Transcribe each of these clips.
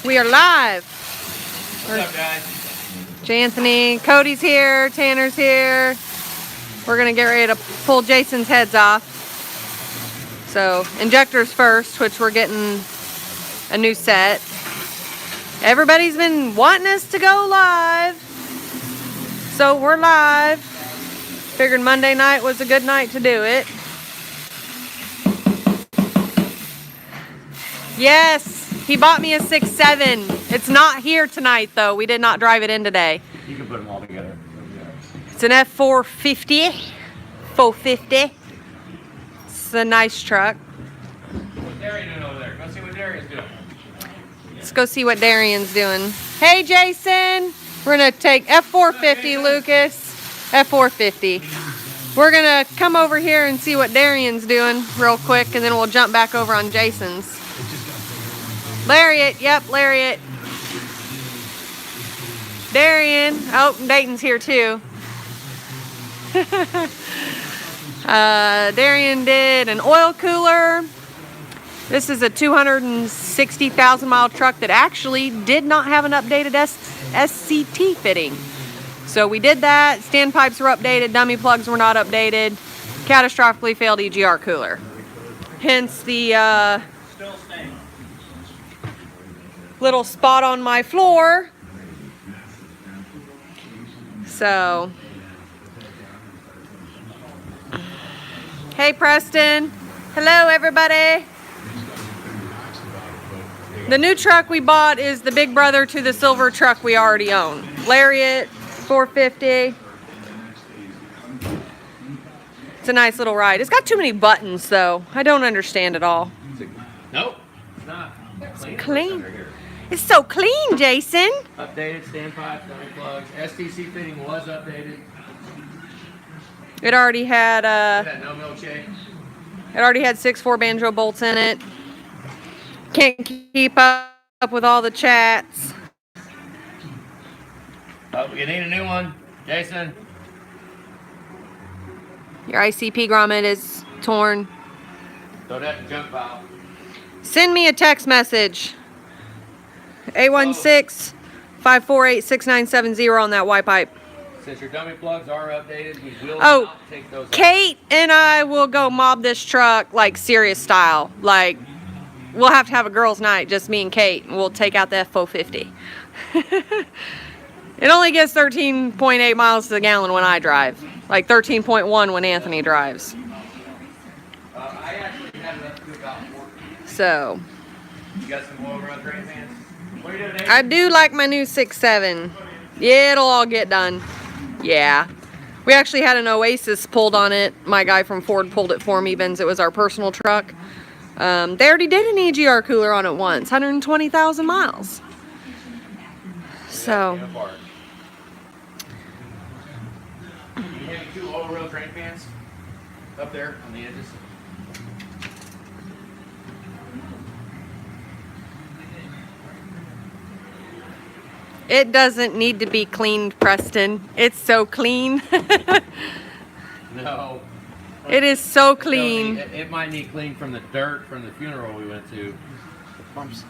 We are live. What's up, guys? J. Anthony, Cody's here, Tanner's here. We're gonna get ready to pull Jason's heads off. So, injectors first, which we're getting a new set. Everybody's been wanting us to go live. So we're live. Figured Monday night was a good night to do it. Yes, he bought me a 6.7. It's not here tonight though. We did not drive it in today. You can put them all together. It's an F450. 450. It's a nice truck. What's Darian doing over there? Go see what Darian's doing. Let's go see what Darian's doing. Hey Jason, we're gonna take F450, Lucas. F450. We're gonna come over here and see what Darian's doing real quick, and then we'll jump back over on Jason's. Lariat, yep, Lariat. Darian, oh, Dayton's here too. Darian did an oil cooler. This is a 260,000 mile truck that actually did not have an updated SCT fitting. So we did that. Standpipes were updated, dummy plugs were not updated. Catastrophically failed EGR cooler. Hence the little spot on my floor. So, hey Preston. Hello everybody. The new truck we bought is the big brother to the silver truck we already own. Lariat 450. It's a nice little ride. It's got too many buttons though. I don't understand it all. Nope, it's not. It's clean. It's so clean, Jason. Updated standpipes, dummy plugs. STC fitting was updated. It already had No milkshake. it already had 6.4 banjo bolts in it. Can't keep up with all the chats. Oh, you need a new one, Jason. Your ICP grommet is torn. Throw that in the junk pile. Send me a text message. 816-548-6970 on that Y pipe. Since your dummy plugs are updated, we will Oh, not take those out. Kate and I will go mob this truck like serious style. Like, we'll have to have a girls' night, just me and Kate, and we'll take out the F450. It only gets 13.8 miles to the gallon when I drive. Like 13.1 when Anthony drives. I actually had enough to do about 4. So, You got some oil run drain fans? What are you doing, Dave? I do like my new 6.7. Yeah, it'll all get done. Yeah. We actually had an Oasis pulled on it. My guy from Ford pulled it for me, since it was our personal truck. They already did an EGR cooler on it once, 120,000 miles. So, You have 2 oil rail drain fans up there on the edges. it doesn't need to be cleaned, Preston. It's so clean. No. It is so clean. It might need clean from the dirt from the funeral we went to. The pumps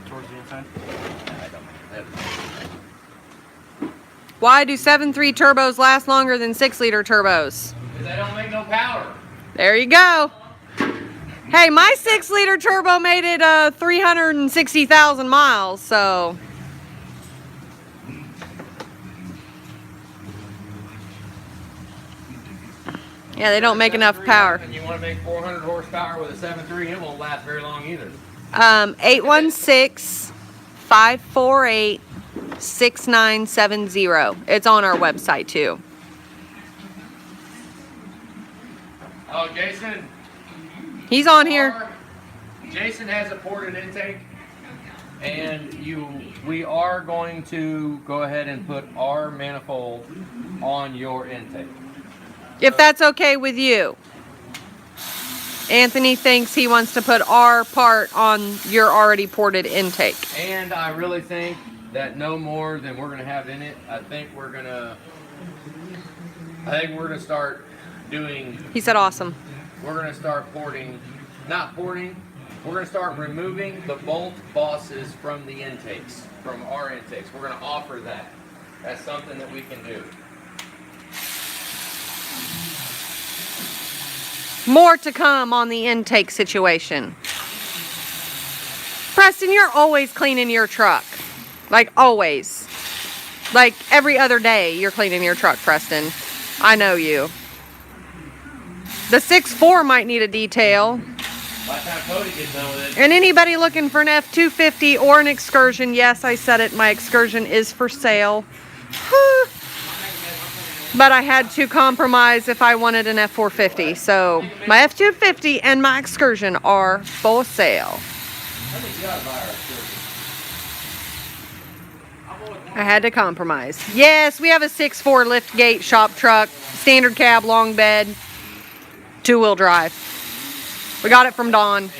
towards the inside. Why do 7.3 turbos last longer than 6-liter turbos? Because they don't make no power. There you go. Hey, my 6-liter turbo made it 360,000 miles, so. Yeah, they don't make enough power. And you want to make 400 horsepower with a 7.3, it won't last very long either. 816-548-6970. It's on our website too. Oh, Jason. He's on here. Jason has a ported intake, and we are going to go ahead and put our manifold on your intake. If that's okay with you. Anthony thinks he wants to put our part on your already ported intake. And I really think that no more than we're going to have in it. I think we're going to start doing. He said awesome. We're going to start porting, not porting, we're going to start removing the bolt bosses from the intakes, from our intakes. We're going to offer that. That's something that we can do. More to come on the intake situation. Preston, you're always cleaning your truck. Like always. Like every other day you're cleaning your truck, Preston. I know you. The 6.4 might need a detail. By the time Cody gets done with it. And anybody looking for an F-250 or an Excursion, yes, I said it, my Excursion is for sale. But I had to compromise if I wanted an F-450. So my F-250 and my Excursion are for sale. I had to compromise. Yes, we have a 6.4 lift gate shop truck, standard cab, long bed, 2-wheel drive. We got it from Dawn.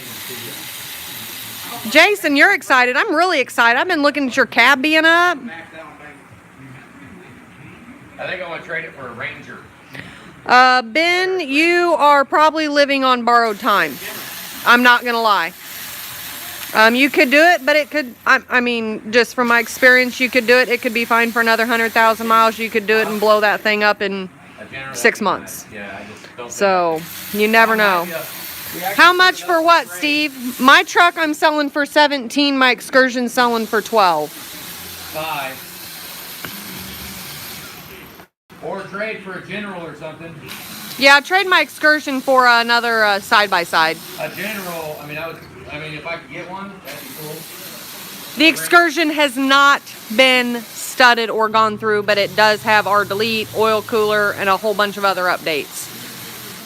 Jason, you're excited. I'm really excited. I've been looking at your cab being up. I think I want to trade it for a Ranger. Ben, you are probably living on borrowed time. I'm not going to lie. You could do it, but it could, I mean, just from my experience, you could do it. It could be fine for another 100,000 miles. You could do it and blow that thing up in 6 months. Yeah, I just don't So, you never know. How much for what, Steve? My truck I'm selling for 17. My Excursion selling for 12. 5. Or trade for a General or something. Yeah, trade my Excursion for another side-by-side. A General, I mean, if I could get one, that'd be cool. The Excursion has not been studded or gone through, but it does have our delete, oil cooler, and a whole bunch of other updates.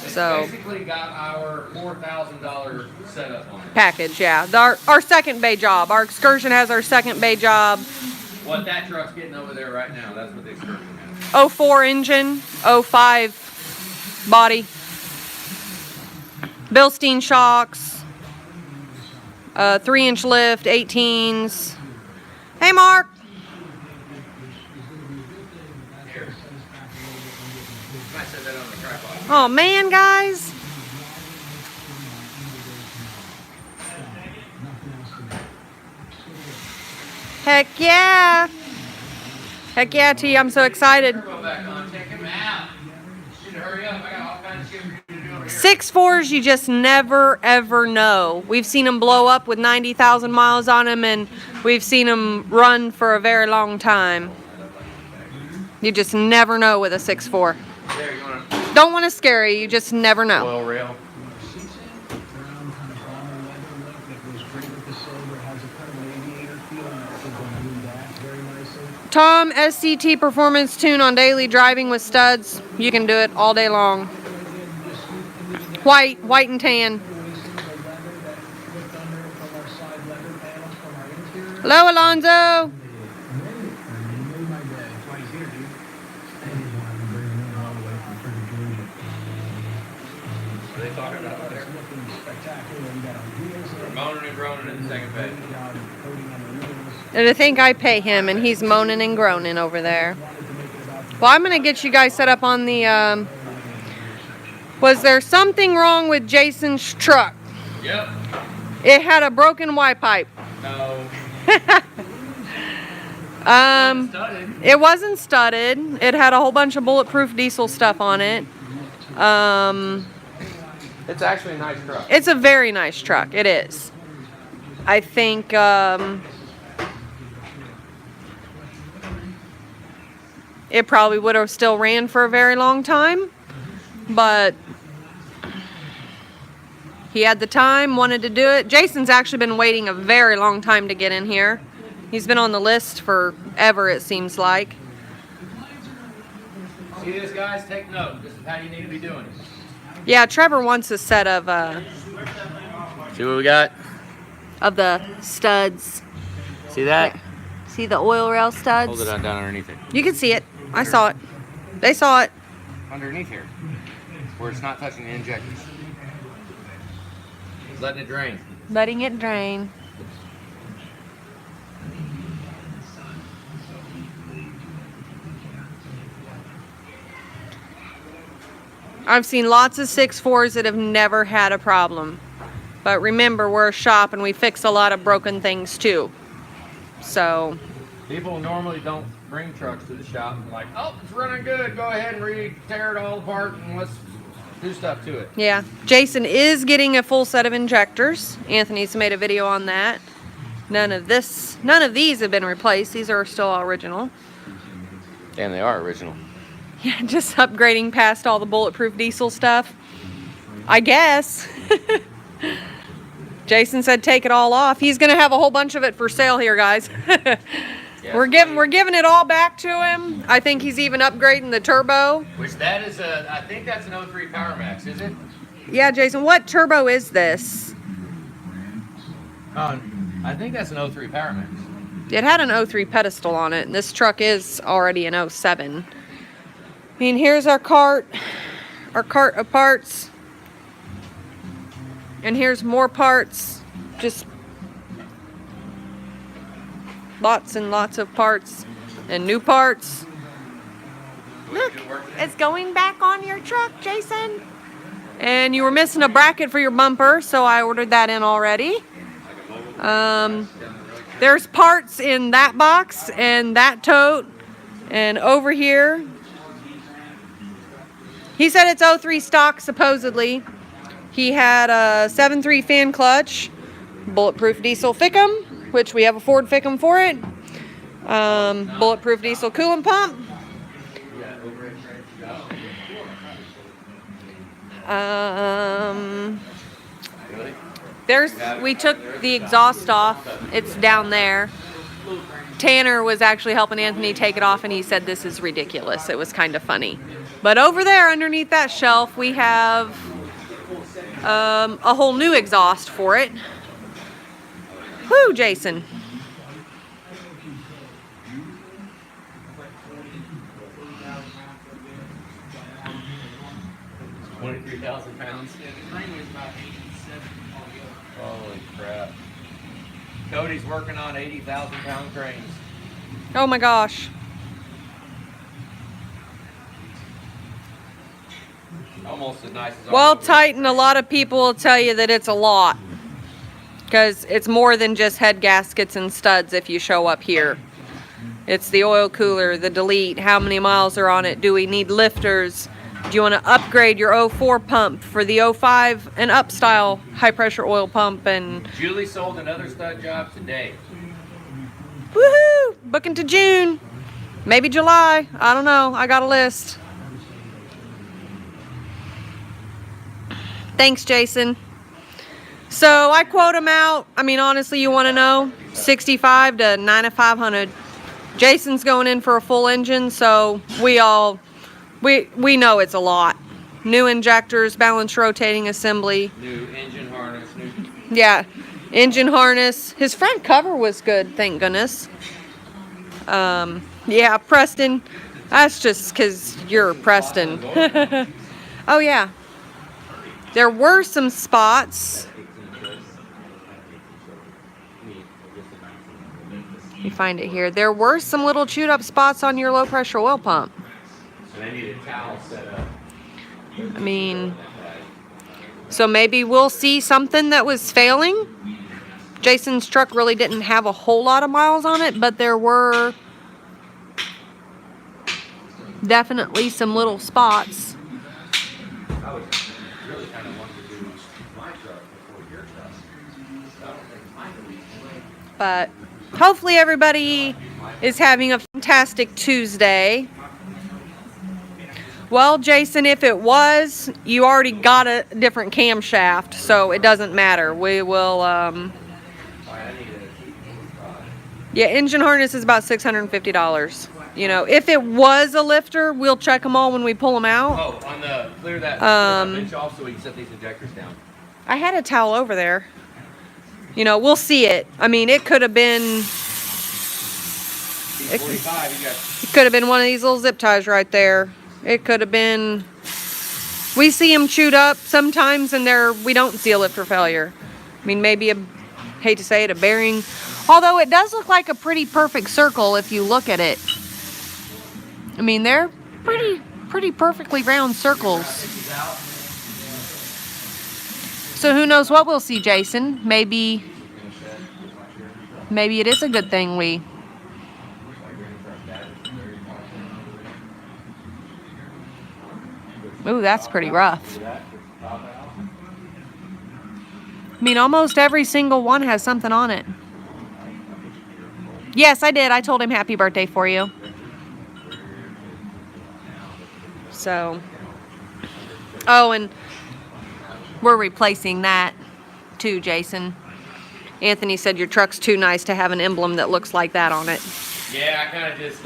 It's So basically got our $4,000 setup on it. package, yeah. Our second bay job. Our Excursion has our second bay job. What that truck's getting over there right now, that's what the Excursion has. 04 engine, 05 body. Bilstein shocks. 3-inch lift, 18s. Hey, Mark. Here. Might set that on the tripod. Oh, man, guys. Heck yeah. Heck yeah, T. I'm so excited. Turbo back on, check him out. You should hurry up. I got all kinds of shit for you to do over here. 6.4s, you just never, ever know. We've seen them blow up with 90,000 miles on them, and we've seen them run for a very long time. You just never know with a 6.4. There, you want to Don't want to scare you, you just never know. oil rail? Tom, SCT performance tune on daily driving with studs. You can do it all day long. White and tan. Hello, Alonzo. What are they talking about out there? We're moaning and groaning in the second bed. And to think I pay him and he's moaning and groaning over there. Well, I'm going to get you guys set up on the, was there something wrong with Jason's truck? Yep. It had a broken Y pipe. No. It wasn't studded. It had a whole bunch of bulletproof diesel stuff on it. It's actually a nice truck. It's a very nice truck. It is. I think, it probably would have still ran for a very long time, but he had the time, wanted to do it. Jason's actually been waiting a very long time to get in here. He's been on the list forever, it seems like. See this, guys? Take note. This is how you need to be doing it. Yeah, Trevor wants a set of See what we got? the studs. See that? See the oil rail studs? Hold it on down underneath it. You can see it. I saw it. They saw it. Underneath here. Where it's not touching the injectors. Letting it drain. Letting it drain. I've seen lots of 6.4s that have never had a problem. But remember, we're a shop and we fix a lot of broken things too. So, People normally don't bring trucks to the shop and like, oh, it's running good. Go ahead and tear it all apart and let's do stuff to it. yeah. Jason is getting a full set of injectors. Anthony's made a video on that. None of these have been replaced. These are still original. And they are original. Yeah, just upgrading past all the bulletproof diesel stuff. I guess. Jason said take it all off. He's gonna have a whole bunch of it for sale here, guys. We're giving it all back to him. I think he's even upgrading the turbo. Which that is I think that's an 03 Power Max, is it? Yeah, Jason, what turbo is this? I think that's an 03 Power Max. It had an 03 pedestal on it, and this truck is already an 07. I mean, here's our cart of parts. And here's more parts, just lots and lots of parts and new parts. Look, it's going back on your truck, Jason. And you were missing a bracket for your bumper, so I ordered that in already. There's parts in that box and that tote and over here. He said it's 03 stock, supposedly. He had a 7.3 fan clutch, bulletproof diesel Fickum, which we have a Ford Fickum for it. Bulletproof diesel coolant pump. We took the exhaust off. It's down there. Tanner was actually helping Anthony take it off, and he said this is ridiculous. It was kind of funny. But over there underneath that shelf, we have a whole new exhaust for it. Whoo, Jason. £23,000. Holy crap. Cody's working on 80,000-pound cranes. Oh my gosh. Almost as nice as Well, ours. Titan, a lot of people will tell you that it's a lot. Because it's more than just head gaskets and studs if you show up here. It's the oil cooler, the delete, how many miles are on it, do we need lifters? Do you want to upgrade your 04 pump for the 05 and up style high pressure oil pump? And Julie sold another stud job today. woohoo! Booking to June. Maybe July. I don't know. I got a list. Thanks, Jason. So I quote him out. I mean, honestly, you want to know? 65 to 9,500. Jason's going in for a full engine, so we know it's a lot. New injectors, balanced rotating assembly. New engine harness. Yeah, engine harness. His front cover was good, thank goodness. Yeah, Preston. That's just because you're Preston. Oh, yeah. There were some spots. Let me find it here. There were some little chewed up spots on your low pressure oil pump. So they need a towel set up. I mean, so maybe we'll see something that was failing. Jason's truck really didn't have a whole lot of miles on it, but there were definitely some little spots. I was really kind of wanting to do my truck before your truck. So I don't think mine will be. But hopefully everybody is having a fantastic Tuesday. Well, Jason, if it was, you already got a different camshaft, so it doesn't matter. We will, yeah, engine harness is about $650. You know, if it was a lifter, we'll check them all when we pull them out. Oh, on the clear that bench off so we can set these injectors down. I had a towel over there. You know, we'll see it. I mean, it could have been... It 45, you got. could have been one of these little zip ties right there. It could have been... We see them chewed up sometimes, and we don't see a lifter failure. I mean, maybe hate to say it, a bearing. Although it does look like a pretty perfect circle if you look at it. I mean, they're pretty perfectly round circles. So who knows what we'll see, Jason? Maybe it is a good thing we... Ooh, that's pretty rough. I mean, almost every single one has something on it. Yes, I did. I told him happy birthday for you. So, oh, and we're replacing that too, Jason. Anthony said your truck's too nice to have an emblem that looks like that on it. Yeah, I kind of just,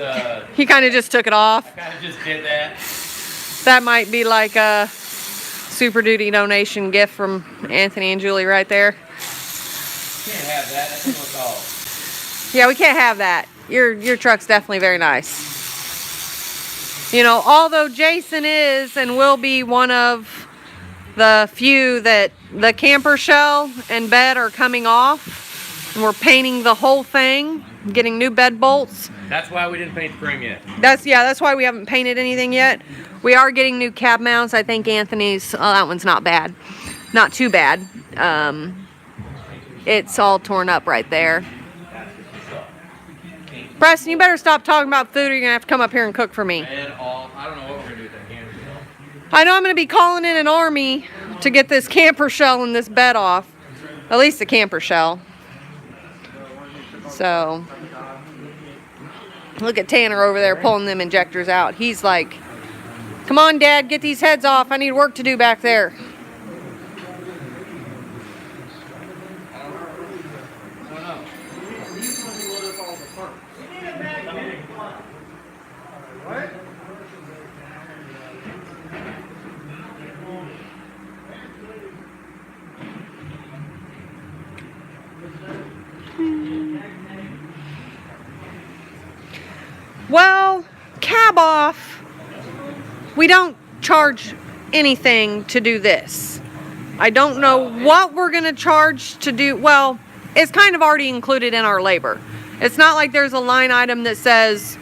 He kind of just took it off. I kind of just did that. That might be like a Super Duty donation gift from Anthony and Julie right there. Can't have that. That's almost all. Yeah, we can't have that. Your truck's definitely very nice. You know, although Jason is and will be one of the few that the camper shell and bed are coming off, and we're painting the whole thing, getting new bed bolts. That's why we didn't paint the frame yet. That's why we haven't painted anything yet. We are getting new cab mounts. I think Anthony's, that one's not bad. Not too bad. It's all torn up right there. Preston, you better stop talking about food or you're going to have to come up here and cook for me. And all, I don't know what we're going to do with that camper shell. I know I'm going to be calling in an army to get this camper shell and this bed off. At least the camper shell. So, look at Tanner over there pulling them injectors out. He's like, come on, Dad, get these heads off. I need work to do back there. Well, cab off, we don't charge anything to do this. I don't know what we're going to charge to do. Well, it's kind of already included in our labor. It's not like there's a line item that says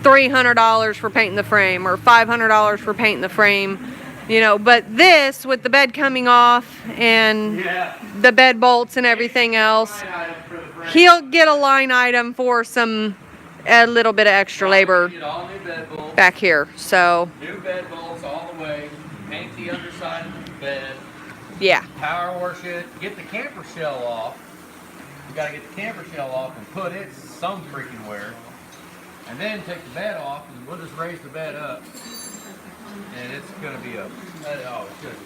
$300 for painting the frame or $500 for painting the frame. You know, but this, with the bed coming off and the bed bolts and everything else, he'll get a line item for a little bit of extra labor All new bed bolts, back here. So, new bed bolts all the way, paint the underside of the bed, yeah. power wash it, get the camper shell off. You gotta get the camper shell off and put it some freaking where. And then take the bed off and we'll just raise the bed up. And it's gonna be it's gonna be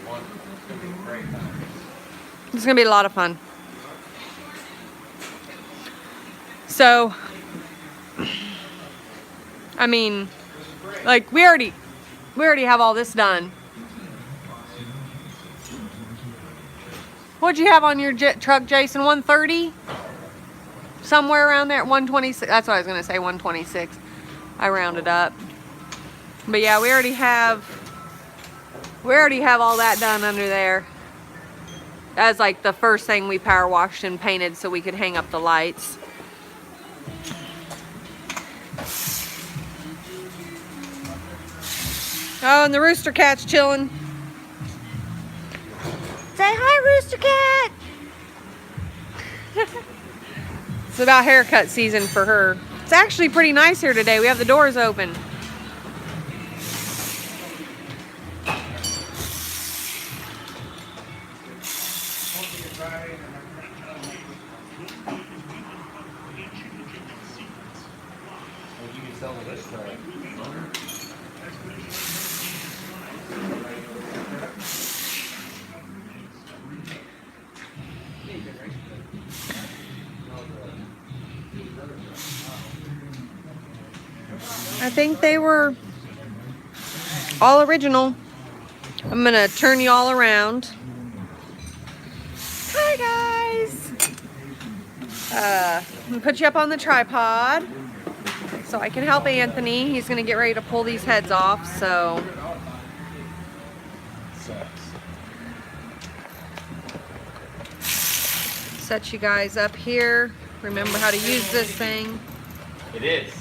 wonderful. It's gonna be a great time. It's going to be a lot of fun. So, I mean, like we already have all this done. What'd you have on your truck, Jason? 130? Somewhere around there, 126. That's what I was gonna say, 126. I rounded up. But yeah, we already have all that done under there. That was like the first thing we power washed and painted so we could hang up the lights. Oh, and the rooster cat's chilling. Say hi, rooster cat. It's about haircut season for her. It's actually pretty nice here today. We have the doors open. You can sell this I think they were all original. I'm gonna turn you all around. Hi guys. I'm gonna put you up on the tripod so I can help Anthony. He's gonna get ready to pull these heads off, so. Set you guys up here. Remember how to use this thing. It is.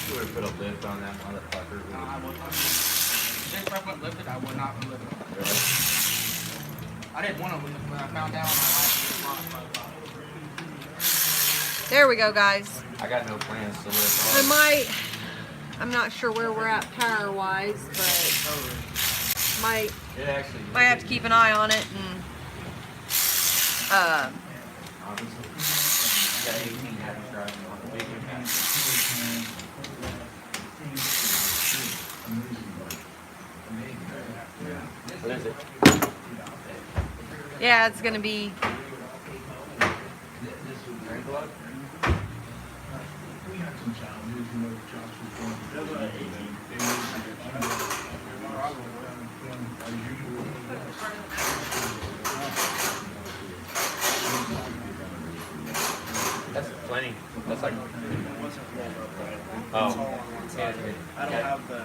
You would have put a lift on that motherfucker. I would not. If I put lifted, I would not lift it. I did one of them when I found out my life. There we go, guys. I got no plans to lift I'm not sure where we're at power-wise, but might It actually. have to keep an eye on it and Obviously. You got 18 happy driving on the big impact. What is it? yeah, it's gonna be. Drain plug? That's plenty. That's like. Oh. Yeah, I don't have the.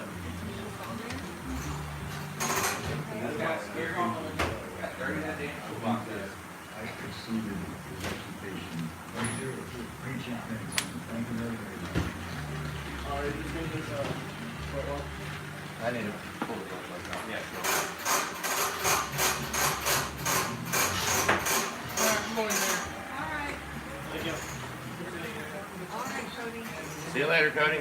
got 30 that damn toolbox there. I need to pull it up. Yeah, sure. See you later, Cody.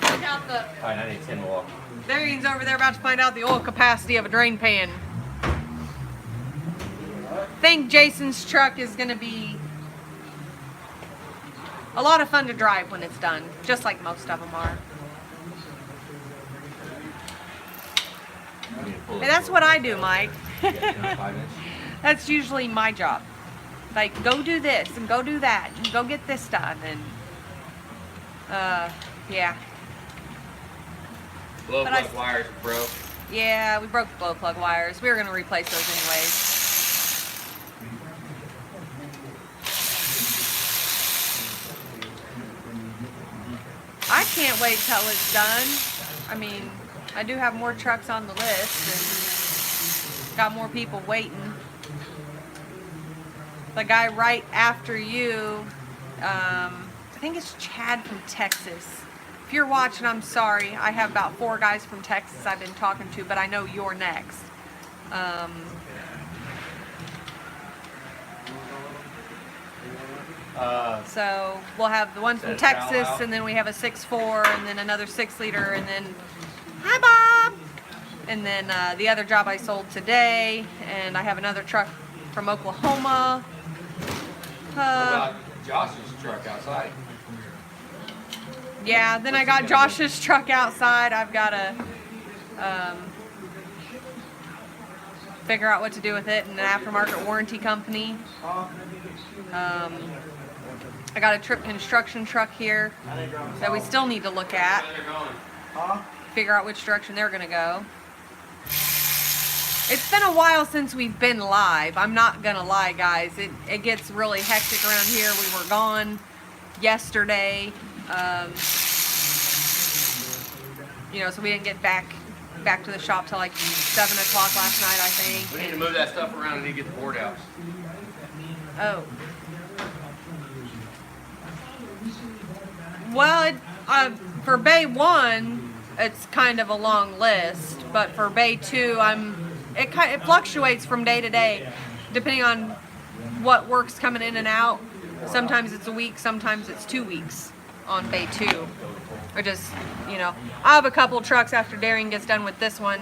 Find out the All right, I need 10 more. Darian's over there about to find out the oil capacity of a drain pan. I think Jason's truck is going to be a lot of fun to drive when it's done, just like most of them are. I need to pull Hey, it that's what I do, Mike. You got 5 inch? That's usually my job. Like, go do this and go do that and go get this done and yeah. Blow But I- plug wires broke. Yeah, we broke the glow plug wires. We were going to replace those anyways. I can't wait till it's done. I mean, I do have more trucks on the list and got more people waiting. The guy right after you, I think it's Chad from Texas. If you're watching, I'm sorry. I have about 4 guys from Texas I've been talking to, but I know you're next. So we'll have the one from Is that a foul Texas, out? and then we have a 6.4, and then another 6-liter, and then hi Bob. And then the other job I sold today, and I have another truck from Oklahoma. What about Josh's truck outside? Yeah, then I got Josh's truck outside. I've got to figure out what to do with it, and an aftermarket warranty company. I got a Trip Construction truck here that we still need to look at, Where they're going? figure out which direction they're going to go. It's been a while since we've been live. I'm not going to lie, guys. It gets really hectic around here. We were gone yesterday. You know, so we didn't get back to the shop till like 7 o'clock last night, I think. We need to move that stuff around and need to get the board out. Oh. Well, for Bay 1, it's kind of a long list, but for Bay 2, it fluctuates from day to day, depending on what work's coming in and out. Sometimes it's a week, sometimes it's 2 weeks on Bay 2. Or just, you know, I have a couple trucks after Darian gets done with this one,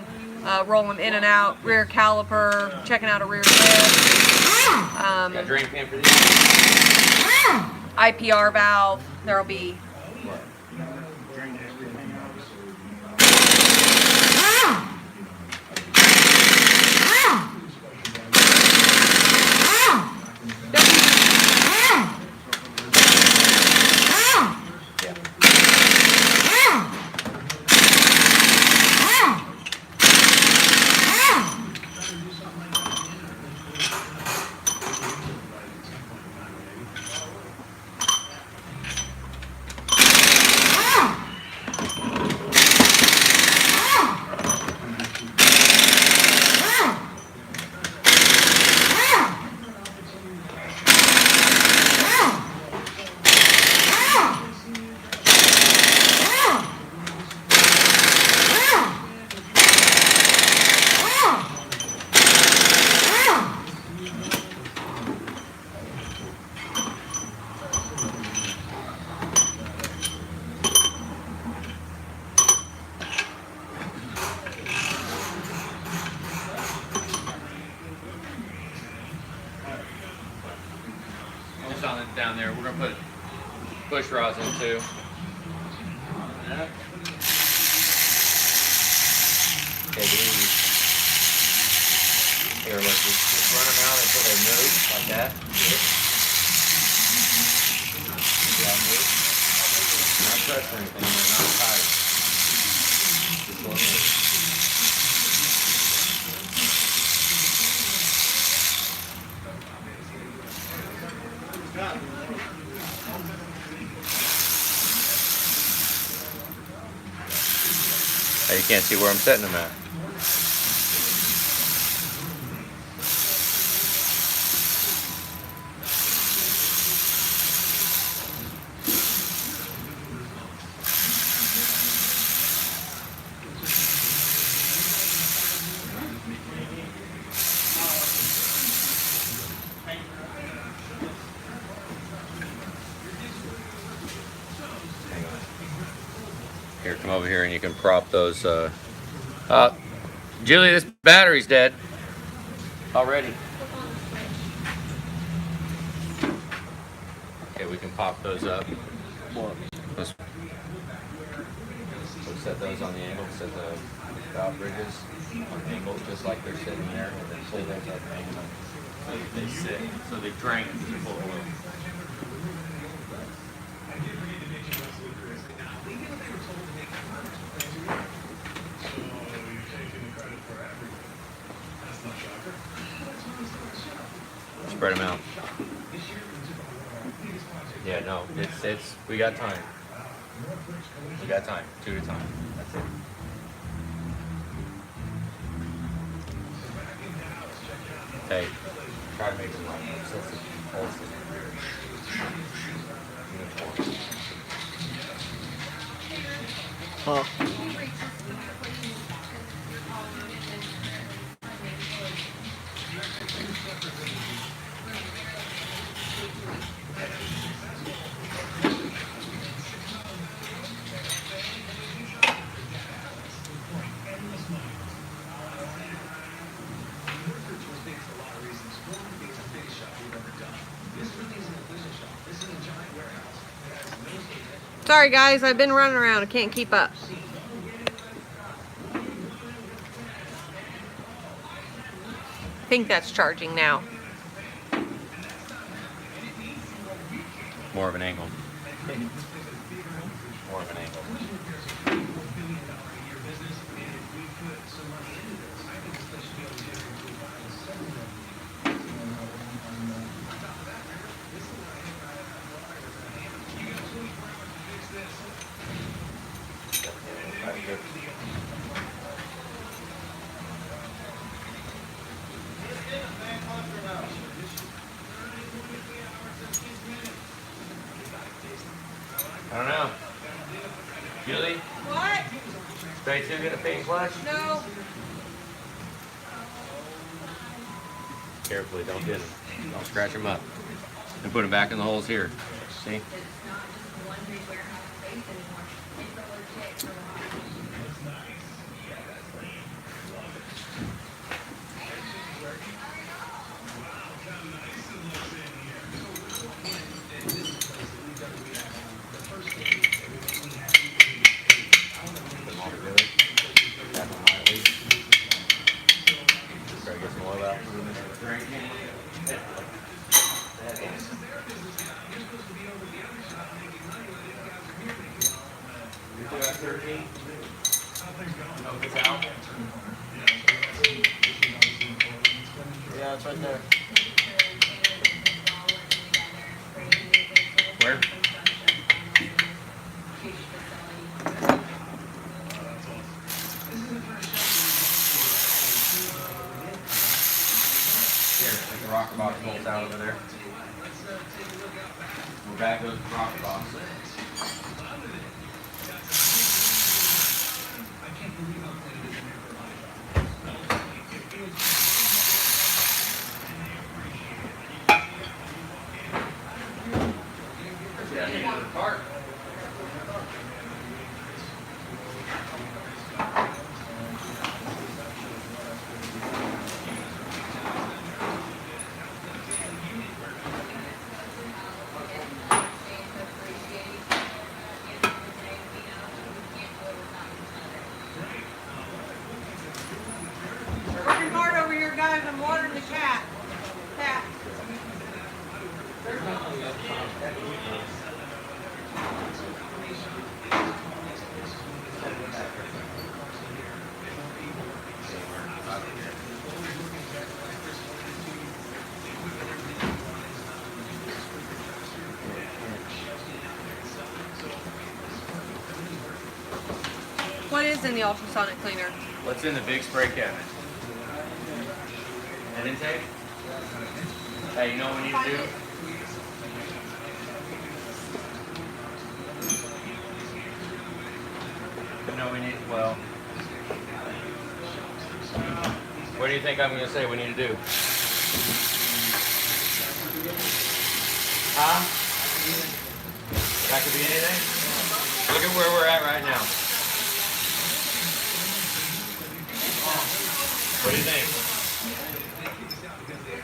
roll them in and out, rear caliper, checking out a rear lift. Got a drain pan for these? IPR valve. There'll be. push rods in too. Okay, these. Here, look, just run them out until they move, like that. See how it moves? Not pressure or anything, they're not tight. Just let it move. Hey, you can't see where I'm setting them at. Here, come over here and you can prop those. Julie, this battery's dead already. Okay, we can pop those up. Let's set those on the angle, set the valve bridges on angles just like they're sitting there, and then pull those up and angle so that they sit, so they drain to full oil. Spread them out. Yeah, no, it's we got time. We got time, 2 at a time. That's it. Hey, try to make them right. Huh. Sorry guys, I've been running around. I can't keep up. I think that's charging now. More of an angle. More of an angle. I don't know. Julie? What? Straight two gonna paint flush? No. Carefully, don't get them. Don't scratch them up. And put them back in the holes here. See? Yeah, it's right there. Where? Here, take the rocker box bolts out over there. We're back goes the rocker box. What is in the ultrasonic cleaner? What's in the big spray cabinet? An intake? Hey, you know what we need to do? No, we need, well, what do you think I'm going to say we need to do? Huh? That could be anything? Look at where we're at right now. What do you think?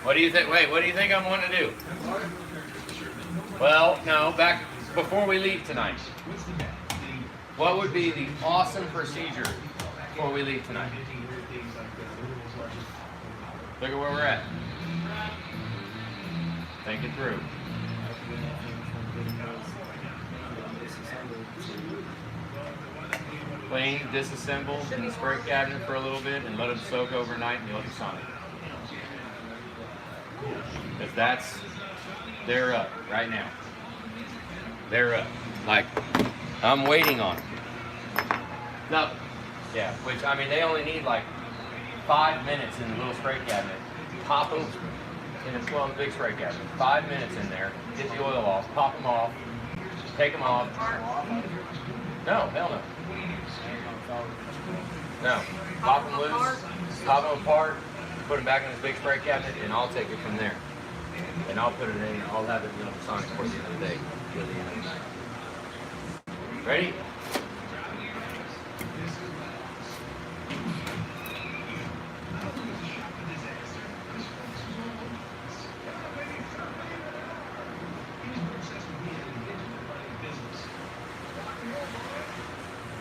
What do you think? Wait, what do you think I'm wanting to do? Well, no, back before we leave tonight. What would be the awesome procedure before we leave tonight? Look at where we're at. Think it through. Clean, disassemble in the spray cabinet for a little bit and let them soak overnight in the ultrasonic. Because they're up right now. They're up. Like, I'm waiting on them. No. Yeah, which, I mean, they only need like 5 minutes in the little spray cabinet. Pop them in a big spray cabinet. 5 minutes in there, get the oil off, pop them off, take them off. No, hell no. No. Pop them loose, pop them apart, put them back in this big spray cabinet, and I'll take it from there. And I'll put it in, I'll have it in the ultrasonic before the end of the day, before the end of the night. Ready?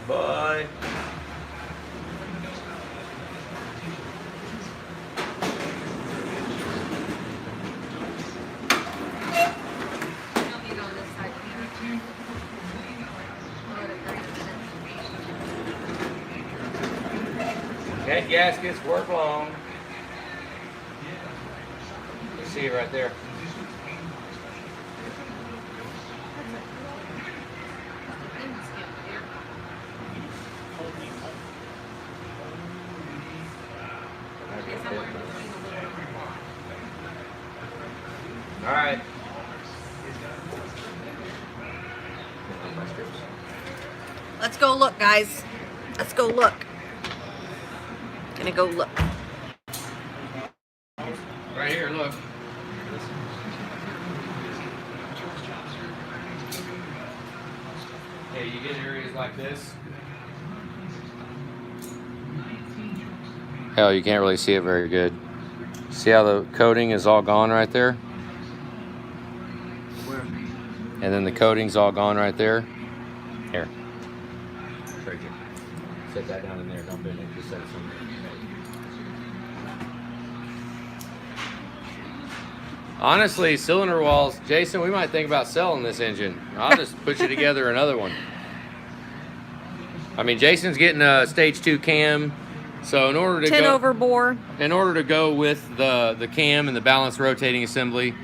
Bye. Head gaskets work long. You see it right there. All right. Let's go look, guys. Let's go look. Gonna go look. Right here, look. Okay, you get areas like this. Hell, you can't really see it very good. See how the coating is all gone right there? Where? And then the coating's all gone right there. Here. Right here. Set that down in there. Don't bend it. Just set it somewhere. Honestly, cylinder walls, Jason, we might think about selling this engine. I'll just put you together another one. I mean, Jason's getting a stage 2 cam, so in order to 10 over bore. in order to go with the cam and the balanced rotating assembly,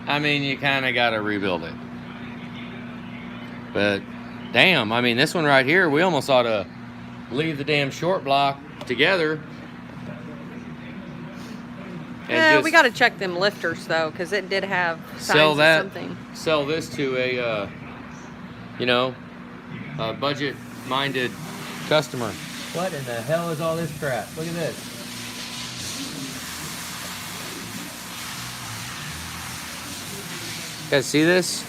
I mean, you kind of got to rebuild it. But damn, I mean, this one right here, we almost ought to leave the damn short block together. Yeah, we got to check them lifters though, because it did have signs of something. Sell this to a, a budget-minded customer. What in the hell is all this crap? Look at this. You guys see this?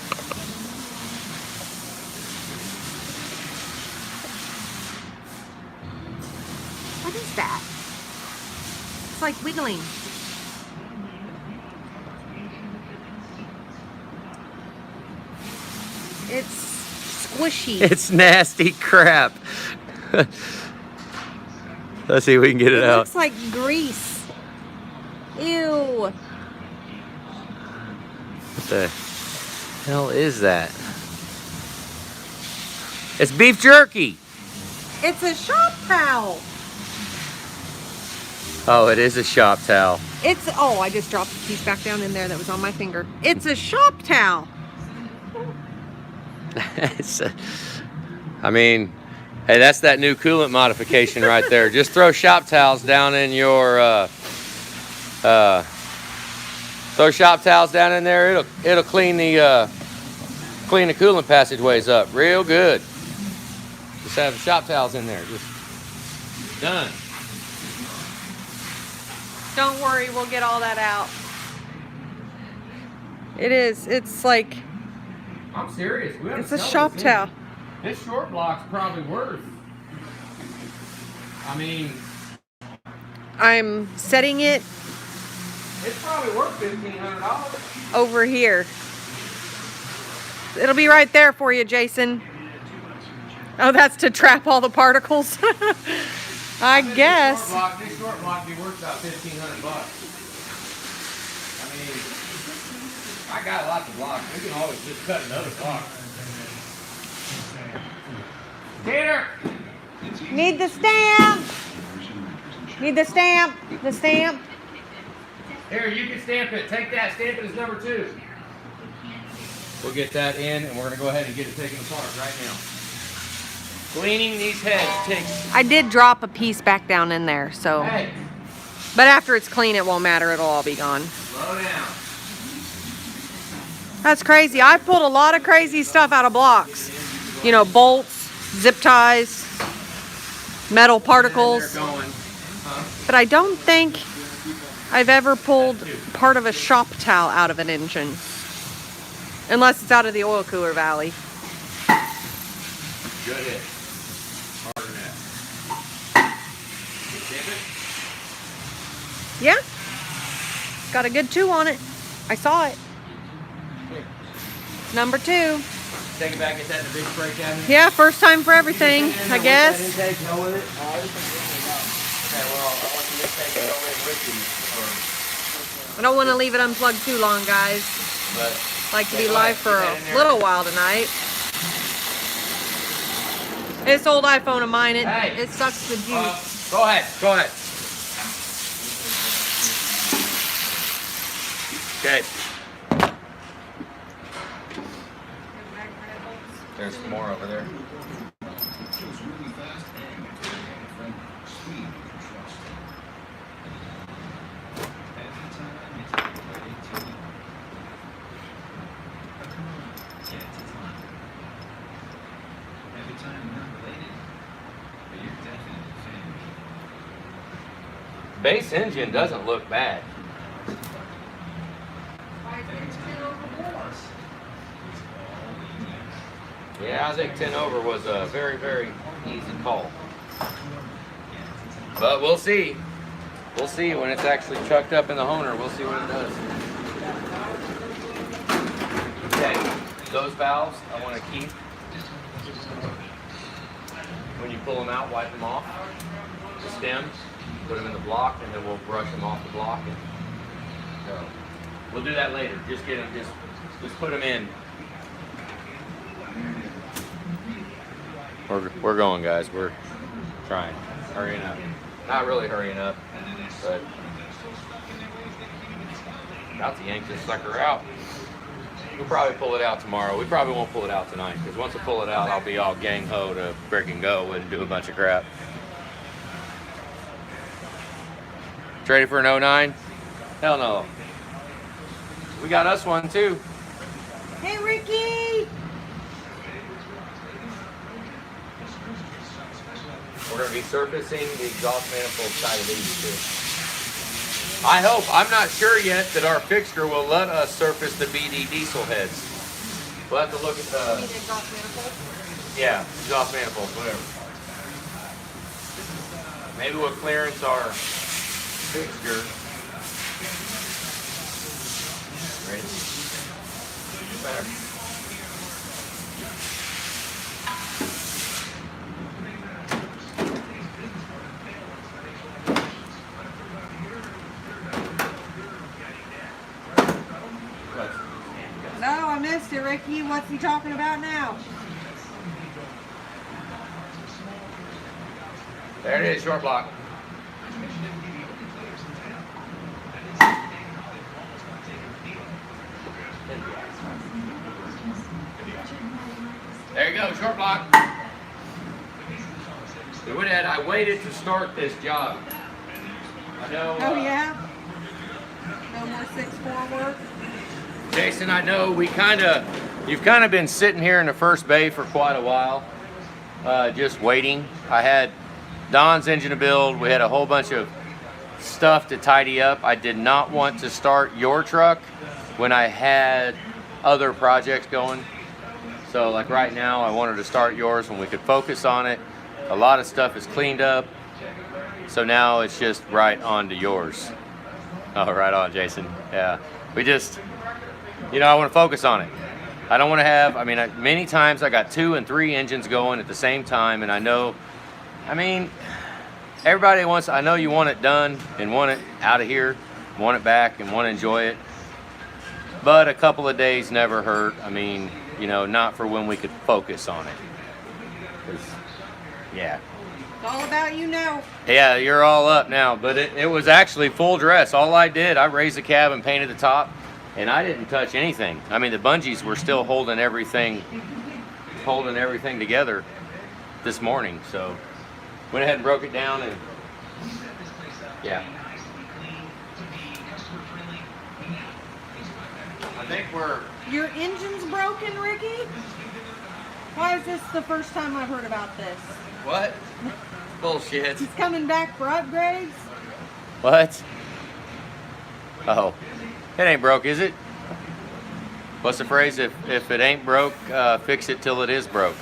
What is that? It's like wiggling. It's squishy. It's nasty crap. Let's see if we can get it out. Looks like grease. Ew. What the hell is that? It's beef jerky. It's a shop towel. Oh, it is a shop towel. I just dropped a piece back down in there that was on my finger. It's a shop towel. I mean, Hey, that's that new coolant modification right there. Just throw shop towels down in your throw shop towels down in there. It'll clean the coolant passageways up real good. Just have shop towels in there. Just done. Don't worry, we'll get all that out. It's like, I'm serious. it's a shop towel. This short block's probably worth. I mean, I'm setting it it's probably worth $1,500. over here. It'll be right there for you, Jason. Oh, that's to trap all the particles. I guess. This short block be worth about $1,500. I mean, I got lots of blocks. We can always just cut another block. Tanner! Need the stamp. Need the stamp. The stamp. Here, you can stamp it. Take that. Stamp it as number 2. We'll get that in, and we're going to go ahead and get it taken apart right now. Cleaning these heads takes... I did drop a piece back down in there, so. Hey, But after it's clean, it won't matter. It'll all be gone. slow down. That's crazy. I pulled a lot of crazy stuff out of blocks. You know, bolts, zip ties, metal particles. They're going. But I don't think I've ever pulled part of a shop towel out of an engine. Unless it's out of the oil cooler valley. Good hit. Harder than that. Stamp it. Yeah. Got a good 2 on it. I saw it. Number 2. Take it back, get that in a big spray cabinet. Yeah, first time for everything, I guess. Okay, well, I want you to take it over with you. I don't want to leave it unplugged too long, guys. But Like to be live for a little while tonight. This old iPhone of mine, it sucks the juice. go ahead, go ahead. Okay. There's some more over there. Base engine doesn't look bad. Yeah, I think 10 over was a very, very easy call. But we'll see. We'll see when it's actually chucked up in the Honer. We'll see what it does. Okay, those valves I want to keep. When you pull them out, wipe them off. The stems, put them in the block, and then we'll brush them off the block. And so we'll do that later. Just get them, just put them in. We're going, guys. We're trying. Hurrying up. Not really hurrying up, but about to yank this sucker out. We'll probably pull it out tomorrow. We probably won't pull it out tonight, because once I pull it out, I'll be all gang-ho to freaking go and do a bunch of crap. Ready for an 09? Hell no. We got us one too. Hey, Ricky! We're going to be surfacing the exhaust manifold side of these too. I hope. I'm not sure yet that our fixture will let us surface the BD diesel heads. We'll have to look at the... exhaust manifold? Yeah, exhaust manifold, whatever. Maybe we'll clearance our fixture. Ready? Better. No, I missed it, Ricky. What's he talking about now? There it is, short block. There you go, short block. I waited to start this job. I know. Oh yeah? No more 6-4 work? Jason, I know you've kind of been sitting here in the first bay for quite a while, just waiting. I had Don's engine to build. We had a whole bunch of stuff to tidy up. I did not want to start your truck when I had other projects going. So like right now, I wanted to start yours when we could focus on it. A lot of stuff is cleaned up. So now it's just right on to yours. Oh, right on, Jason. Yeah, we just, I want to focus on it. I don't want to have, many times I got 2 and 3 engines going at the same time, and I know, everybody wants, I know you want it done and want it out of here, want it back and want to enjoy it. But a couple of days never hurt. Not for when we could focus on it. 'Cause, yeah. It's all about you now. Yeah, you're all up now, but it was actually full dress. All I did, I raised the cab and painted the top, and I didn't touch anything. The bungees were still holding everything together this morning. So went ahead and broke it down, and yeah. I think Your engine's broken, Ricky? Why is this the first time I've heard about this? What? Bullshit. He's coming back for upgrades? What? Oh, it ain't broke, is it? What's the phrase? If it ain't broke, fix it till it is broke.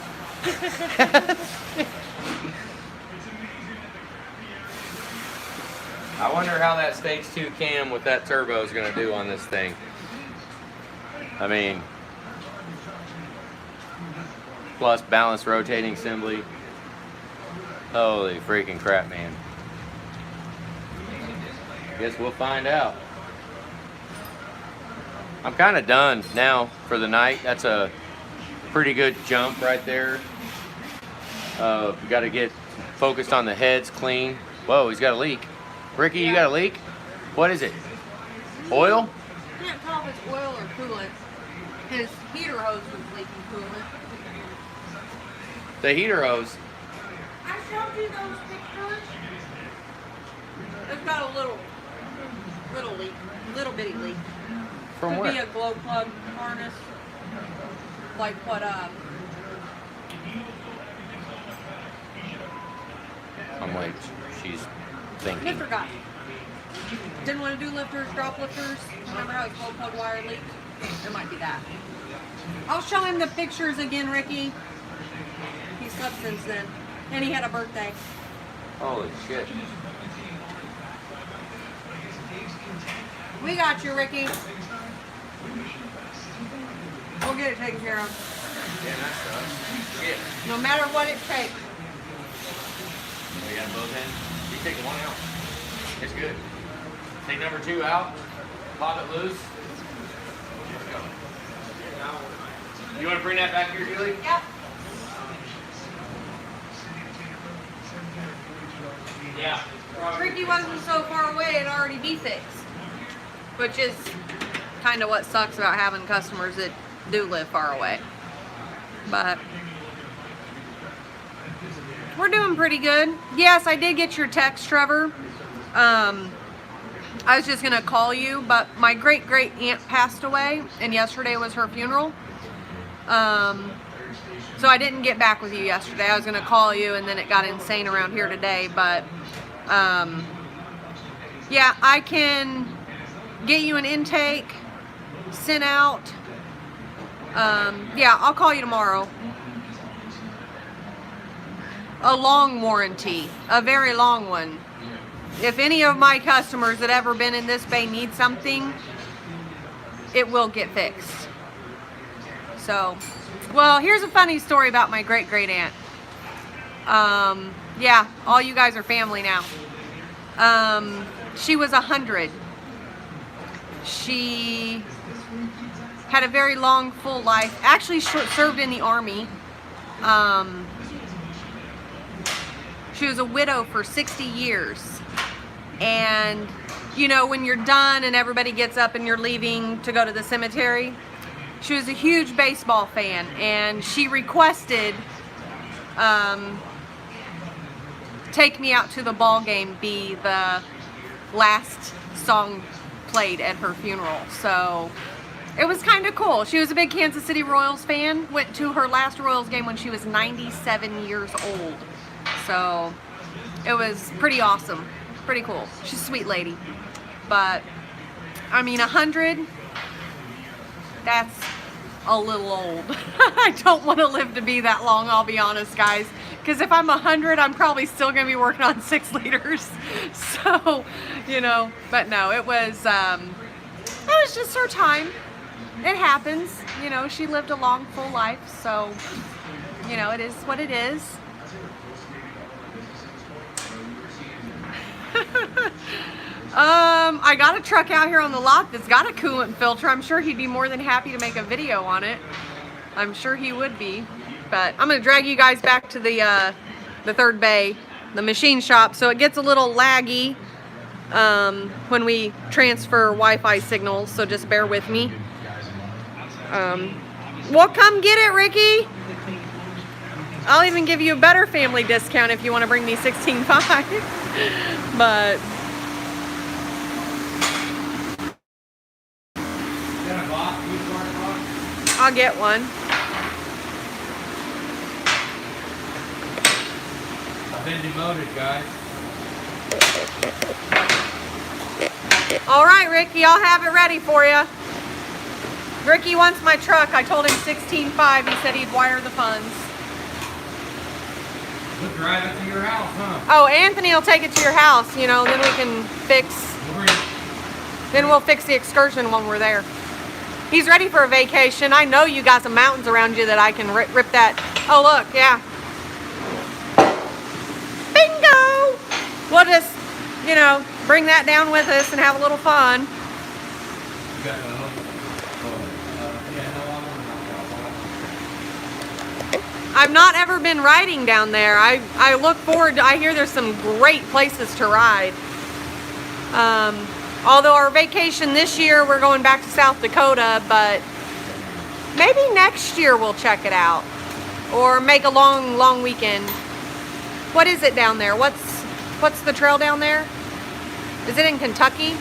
I wonder how that stage 2 cam with that turbo is going to do on this thing. Plus balanced rotating assembly. Holy freaking crap, man. Guess we'll find out. I'm kind of done now for the night. That's a pretty good jump right there. We got to get focused on the heads clean. Whoa, he's got a leak. Ricky, you got a leak? What is it? Oil? I can't tell if it's oil or coolant. His heater hose was leaking coolant. The heater hose. I showed you those pictures. It's got a little leak, little bitty leak. From Could where? be a glow plug harness, like what I'm like, she's thinking. lifter guy. Didn't want to do lifters, drop lifters. Remember how his glow plug wire leaked? It might be that. I'll show him the pictures again, Ricky. He slept since then, and he had a birthday. Holy shit. We got you, Ricky. We'll get it taken care of. Yeah, that sucks. Shit. No matter what it takes. We got both ends. You take one out. It's good. Take number 2 out. Pop it loose. Let's go. You want to bring that back here, Julie? Yep. Yeah. Ricky wasn't so far away, it'd already be fixed. Which is kind of what sucks about having customers that do live far away. But we're doing pretty good. Yes, I did get your text, Trevor. I was just gonna call you, but my great aunt passed away, and yesterday was her funeral. So I didn't get back with you yesterday. I was gonna call you, and then it got insane around here today. But yeah, I can get you an intake sent out. Yeah, I'll call you tomorrow. A long warranty, a very long one. If any of my customers that ever been in this bay need something, it will get fixed. So, well, here's a funny story about my great aunt. Yeah, all you guys are family now. She was 100. She had a very long, full life. Actually, served in the Army. She was a widow for 60 years. And, you know, when you're done and everybody gets up and you're leaving to go to the cemetery, she was a huge baseball fan. And she requested Take Me Out to the Ball Game be the last song played at her funeral. So it was kind of cool. She was a big Kansas City Royals fan. Went to her last Royals game when she was 97 years old. So it was pretty awesome. Pretty cool. She's a sweet lady. But, I mean, 100, that's a little old. I don't want to live to be that long, I'll be honest, guys. Because if I'm 100, I'm probably still going to be working on 6 liters. So, you know, but no, it was just her time. It happens. You know, she lived a long, full life. So, you know, it is what it is. I got a truck out here on the lot that's got a coolant filter. I'm sure he'd be more than happy to make a video on it. I'm sure he would be. But I'm going to drag you guys back to the third bay, the machine shop. So it gets a little laggy when we transfer Wi-Fi signals. So just bear with me. Well, come get it, Ricky. I'll even give you a better family discount if you want to bring me 16.5. But I'll get one. I've been demoted, guys. All right, Ricky, I'll have it ready for you. Ricky wants my truck. I told him 16.5. He said he'd wire the funds. We'll drive it to your house, huh? Oh, Anthony will take it to your house. You know, then we can fix. Then we'll fix the excursion when we're there. He's ready for a vacation. I know you got some mountains around you that I can rip that. Oh, look, yeah. Bingo! We'll just, you know, bring that down with us and have a little fun. I've not ever been riding down there. I look forward to, I hear there's some great places to ride. Although our vacation this year, we're going back to South Dakota, but maybe next year we'll check it out. Or make a long weekend. What is it down there? What's the trail down there? Is it in Kentucky?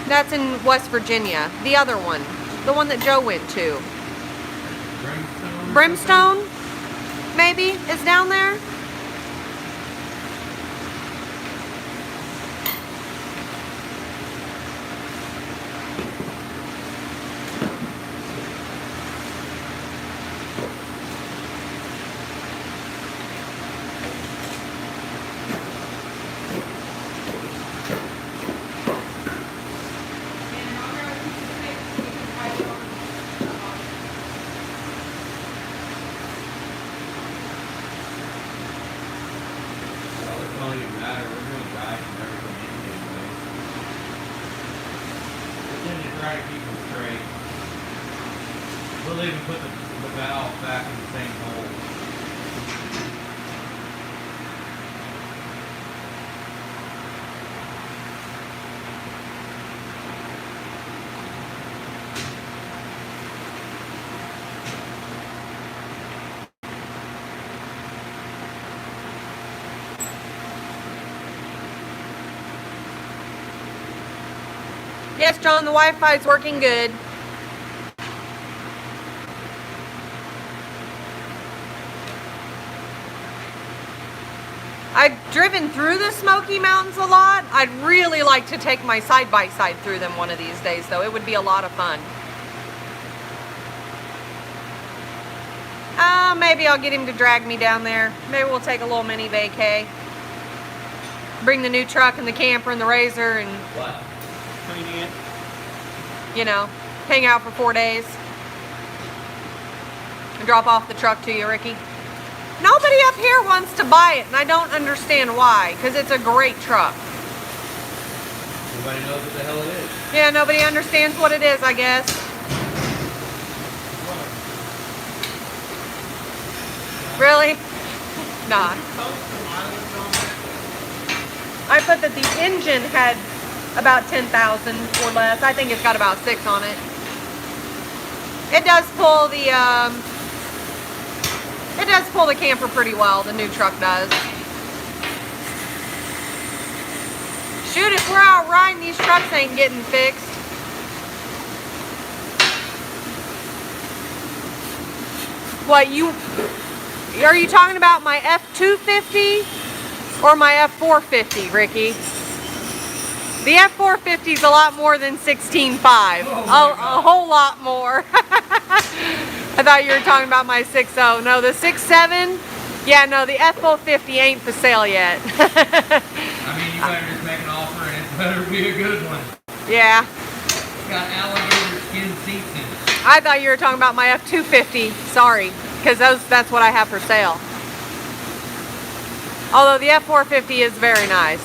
That's in West Virginia. The other one. The one that Joe went to. Brimstone? Maybe is down there? Try to keep them straight. We'll even put the valve back in the same hole. Yes, John, the Wi-Fi is working good. I've driven through the Smoky Mountains a lot. I'd really like to take my side-by-side through them one of these days, though. It would be a lot of fun. Maybe I'll get him to drag me down there. Maybe we'll take a little mini vacay. Bring the new truck and the camper and the RZR and... What? You know, hang out for 4 days. And drop off the truck to you, Ricky. Nobody up here wants to buy it, and I don't understand why, because it's a great truck. Nobody knows what the hell it is. Yeah, nobody understands what it is, I guess. Really? Nah. I put that the engine had about 10,000 or less. I think it's got about 6 on it. It does pull the camper pretty well. The new truck does. Shoot, if we're out riding, these trucks ain't getting fixed. What, are you talking about my F-250 or my F-450, Ricky? The F-450 is a lot more than 16.5. A whole lot more. I thought you were talking about my 6.0. No, the 6.7, yeah, no, the F-450 ain't for sale yet. I mean, you better just make an offer and it better be a good one. Yeah. It's got alligator skin seats in it. I thought you were talking about my F-250. Sorry, because that's what I have for sale. Although the F-450 is very nice.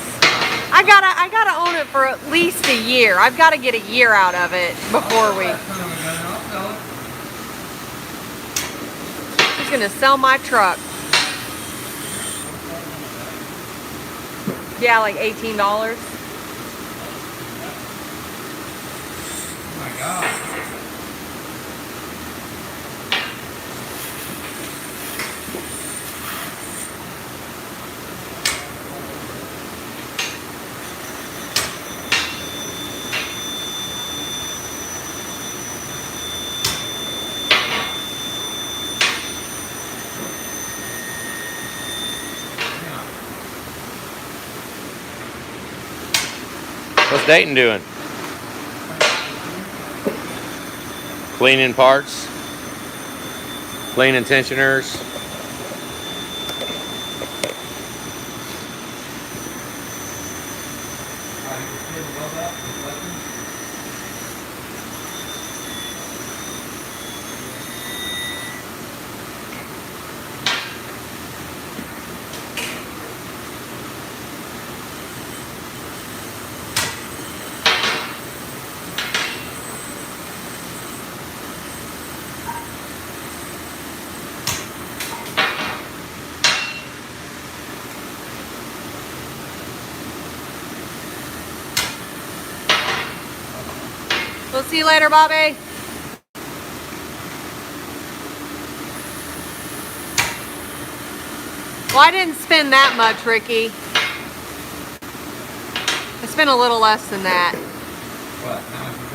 I gotta own it for at least a year. I've got to get a year out of it before we. She's gonna sell my truck. Yeah, like $18. Oh my God. What's Dayton doing? Cleaning parts, cleaning tensioners. We'll see you later, Bobby. Well, I didn't spend that much, Ricky. I spent a little less than that. What? How much you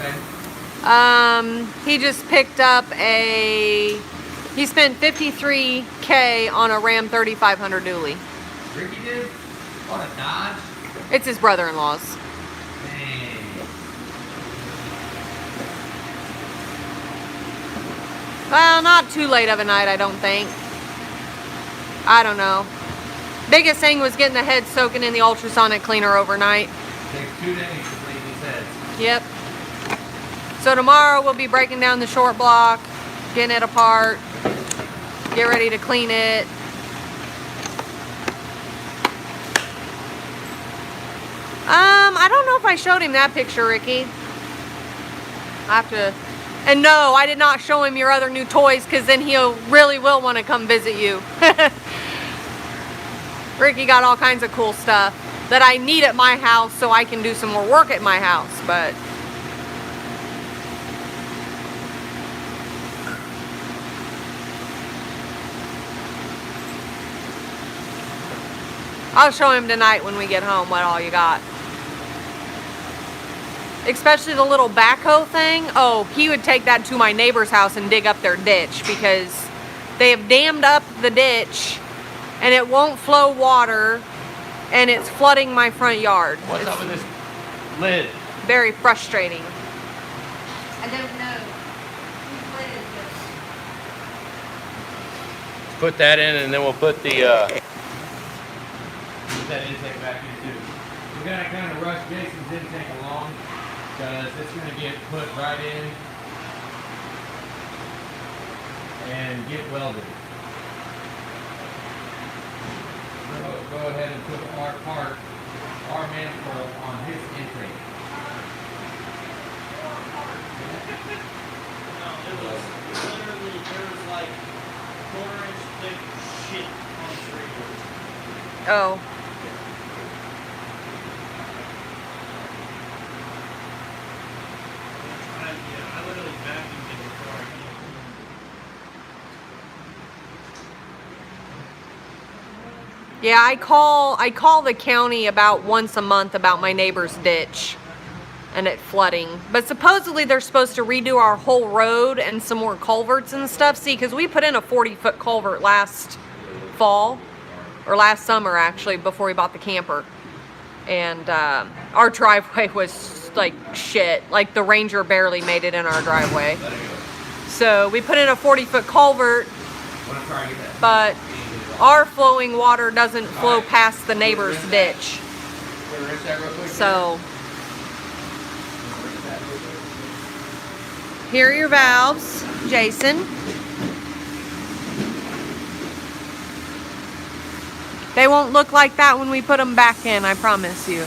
paid? He just picked up he spent $53K on a Ram 3500 dually. Ricky did? On a Dodge? It's his brother-in-law's. Dang. Well, not too late of a night, I don't think. I don't know. Biggest thing was getting the head soaking in the ultrasonic cleaner overnight. Takes 2 days to clean these heads. Yep. So tomorrow we'll be breaking down the short block, getting it apart, get ready to clean it. I don't know if I showed him that picture, Ricky. I have to. And no, I did not show him your other new toys, because then he'll really will want to come visit you. Ricky got all kinds of cool stuff that I need at my house so I can do some more work at my house, but I'll show him tonight when we get home what all you got. Especially the little backhoe thing. Oh, he would take that to my neighbor's house and dig up their ditch, because they have dammed up the ditch and it won't flow water and it's flooding my front yard. What's up with this lid? Very frustrating. I don't know. Whose lid is this? Let's put that in and then we'll put the put that intake back in too. We gotta kind of rush Jason's intake along, because it's gonna get put right in and get welded. Go ahead and put our part, our manifold on his intake. No, it was literally, there was like 1/4 inch thick shit on the radiator. Oh. I literally vacuumed it before I came. Yeah, I call the county about once a month about my neighbor's ditch and it flooding. But supposedly they're supposed to redo our whole road and some more culverts and stuff. See, because we put in a 40-foot culvert last fall, or last summer actually, before we bought the camper. And our driveway was like shit. Like the Ranger barely made it in our driveway. So we put in a 40-foot culvert, but our flowing water doesn't flow past the neighbor's ditch. So here are your valves, Jason. They won't look like that when we put them back in, I promise you.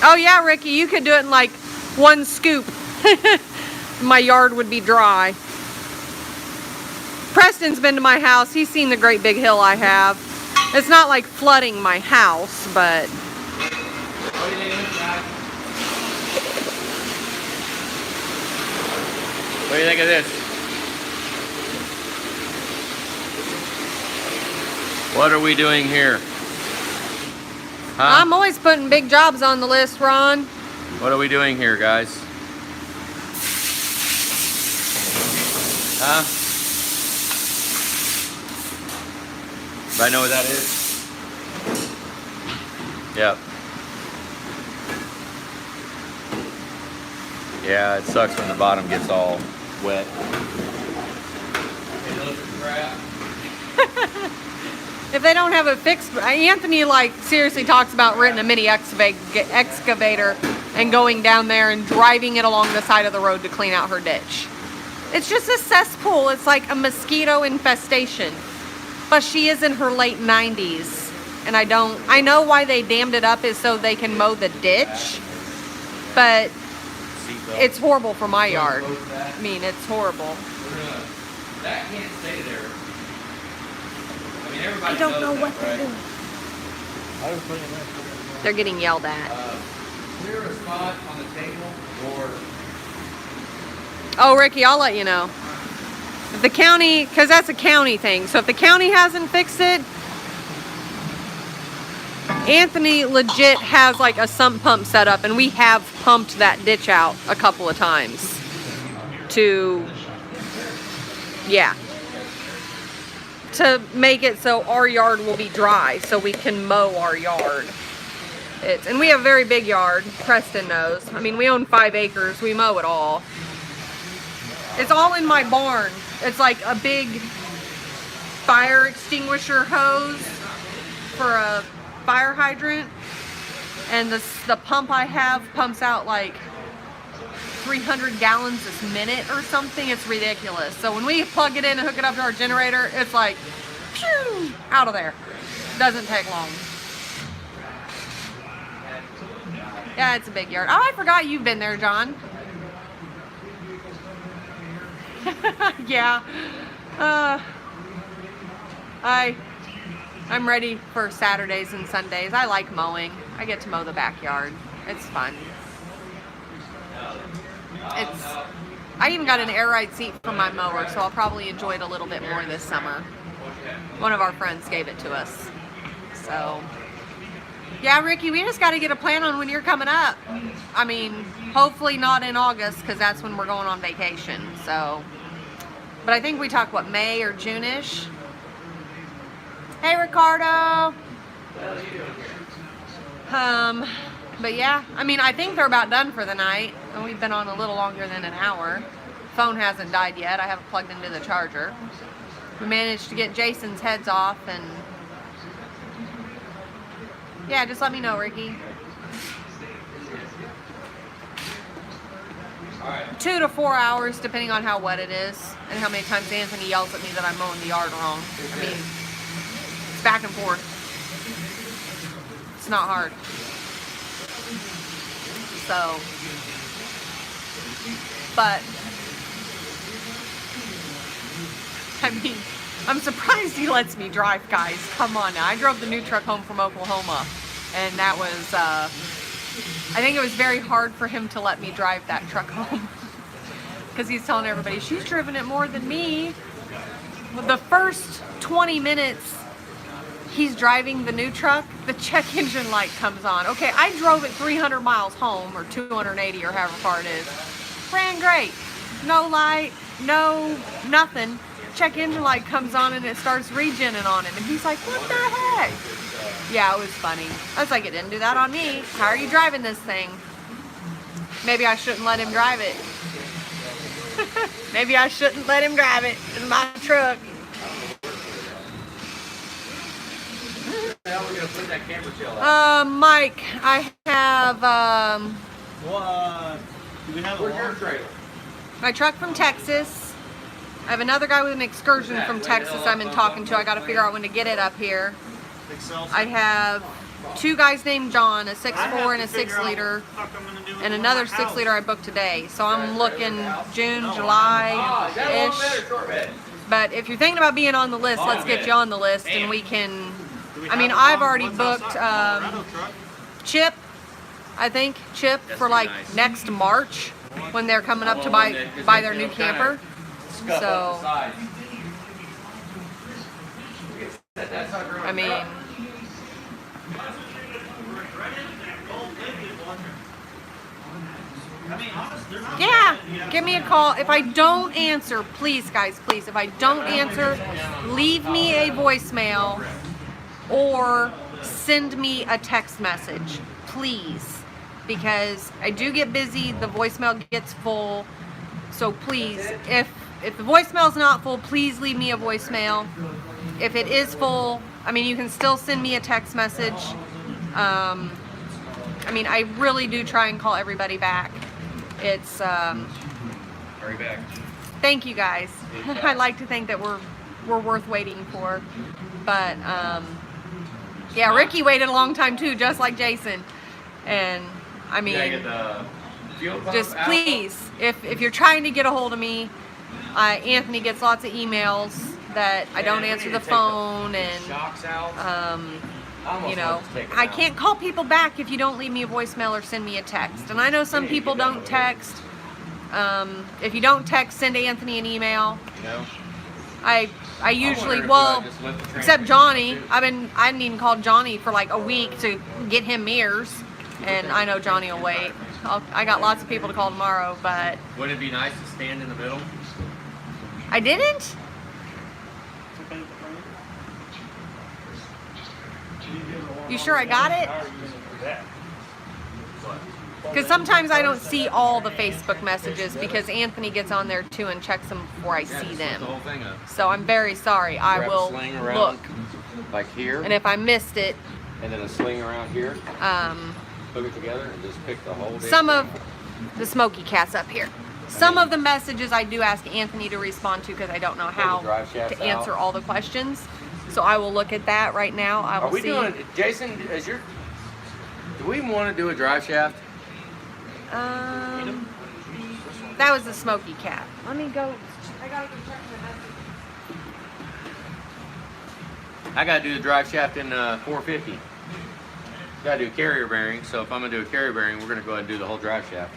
Oh yeah, Ricky, you could do it in like one scoop. My yard would be dry. Preston's been to my house. He's seen the great big hill I have. It's not like flooding my house, but... What do you think of this, guys? What do you think of this? What are we doing here? Huh? I'm always putting big jobs on the list, Ron. What are we doing here, guys? Huh? I know what that is? Yep. Yeah, it sucks when the bottom gets all wet. It looks crap. If they don't have it fixed, Anthony like seriously talks about renting a mini excavator and going down there and driving it along the side of the road to clean out her ditch. It's just a cesspool. It's like a mosquito infestation. But she is in her late 90s. And I know why they dammed it up is so they can mow the ditch. But it's horrible for my yard. I mean, it's horrible. That can't stay there. I mean, everybody I don't know knows what that, they're right? doing. They're getting yelled at. Clear a spot on the table or... Oh, Ricky, I'll let you know. If the county, because that's a county thing. So if the county hasn't fixed it, Anthony legit has like a sump pump set up, and we have pumped that ditch out a couple of times to, yeah, to make it so our yard will be dry so we can mow our yard. And we have a very big yard. Preston knows. I mean, we own 5 acres. We mow it all. It's all in my barn. It's like a big fire extinguisher hose for a fire hydrant. And the pump I have pumps out like 300 gallons a minute or something. It's ridiculous. So when we plug it in and hook it up to our generator, it's like, phew, out of there. Doesn't take long. Yeah, it's a big yard. Oh, I forgot you've been there, John. Yeah. I'm ready for Saturdays and Sundays. I like mowing. I get to mow the backyard. It's fun. I even got an air ride seat for my mower, so I'll probably enjoy it a little bit more this summer. One of our friends gave it to us. So, yeah, Ricky, we just got to get a plan on when you're coming up. I mean, hopefully not in August, because that's when we're going on vacation. So, but I think we talk, what, May or June-ish? Hey, Ricardo. But yeah, I mean, I think they're about done for the night. And we've been on a little longer than an hour. Phone hasn't died yet. I have it plugged into the charger. We managed to get Jason's heads off, and yeah, just let me know, Ricky. 2 to 4 hours, depending on how wet it is and how many times Anthony yells at me that I'm mowing the yard wrong. I mean, it's back and forth. It's not hard. So, but, I mean, I'm surprised he lets me drive, guys. Come on now. I drove the new truck home from Oklahoma, and that was, I think it was very hard for him to let me drive that truck home. Because he's telling everybody, she's driven it more than me. the first 20 minutes he's driving the new truck, the check engine light comes on. Okay, I drove it 300 miles home, or 280, or however far it is. Ran great. No light, no nothing. Check engine light comes on and it starts regenning on him. And he's like, what the heck? Yeah, it was funny. I was like, it didn't do that on me. How are you driving this thing? Maybe I shouldn't let him drive it. Maybe I shouldn't let him drive it. It's my truck. Where are we gonna put that camper shell at? Mike, I have Well, do we have a Where's your long? trailer? my truck from Texas. I have another guy with an excursion from Texas I've been talking to. I got to figure out when to get it up here. Excelsior? I have 2 guys named John, a 6'4" and a 6 liter, and another 6 liter I booked today. So I'm looking June, Ah, is that a long bed July-ish. or short bed? But if you're thinking about being on the list, let's get you on the list and we can. I mean, I've already booked Chip, I think, Chip for like next March when they're coming up to buy their new camper. Scuff So, up the side. Set that sucker on I the mean, truck. I mean, honest, they're not yeah, bad. You have give me a some- call. If I don't answer, please, guys, please, if I don't answer, leave me a voicemail or send me a text message, please. Because I do get busy, the voicemail gets full. So please, if the voicemail's not full, please leave me a voicemail. If it is full, I mean, you can still send me a text message. I mean, I really do try and call everybody back. It's, Hurry back. thank you guys. I like to think that we're worth waiting for. But, yeah, Ricky waited a long time too, just like Jason. And, I mean, Yeah, get the fuel pump just out. please, if you're trying to get a hold of me, Anthony gets lots of emails that I don't And we answer need the to take the phone, and Shocks out. I almost you know, want to take it I out. can't call people back if you don't leave me a voicemail or send me a text. And I know some We need to people get that don't over text. If you don't text, send Anthony an email. You know? I usually, wondered if well, I just lift the except transmission Johnny. too. I didn't even call Johnny for like a week to get him mirrors, and I know Johnny will wait. I got lots of people to call tomorrow, but Wouldn't it be nice to stand in the middle? I didn't. You sure I got it? Because sometimes I don't see all the Facebook messages because Anthony gets on there too and checks them before I Yeah, see just them. lift the whole thing up. So I'm very sorry. I Grab a will sling around look. like here, And if I missed it, and then a sling around here. um, Hook it together and just pick the whole damn some of thing. the Smoky Cat's up here. Some of the messages I do ask Anthony to respond to because I don't know how drive shafts to answer out. all the questions. So I will look at that right now. I will Are we see. doing, Jason, do we want to do a drive shaft? That was the Smoky Cat. Let me go. I gotta go check my message. I gotta do the drive shaft in 450. Gotta do carrier bearing, so if I'm gonna do a carrier bearing, we're gonna go ahead and do the whole drive shaft.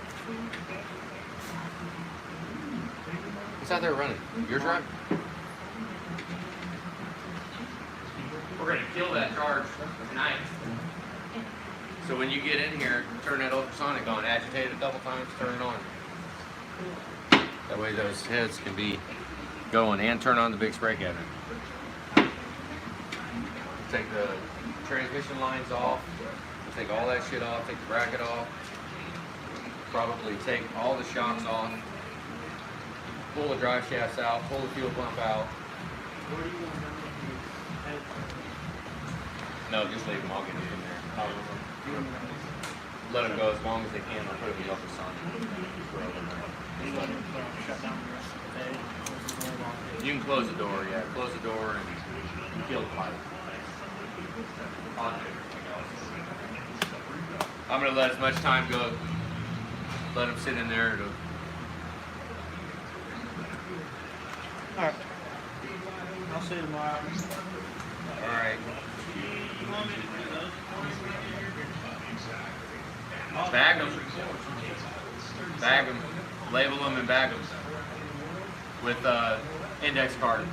What's out there running? Your truck? We're gonna kill that charge tonight. So when you get in here, turn that ultrasonic on, agitate it a couple times, turn it on. That way those heads can be going, and turn on the big spray cabinet. Take the transmission lines off, take all that shit off, take the bracket off, probably take all the shocks off, pull the drive shafts out, pull the fuel pump out. No, just leave them, I'll get them in there. Let them go as long as they can, I'll put them in the ultrasonic. You can close the door, yeah, close the door and kill the pipe. On everything else. I'm gonna let as much time go. Let them sit in there. Alright. I'll see you tomorrow. All right. Bag them. Bag them. Label them and bag them. With index card.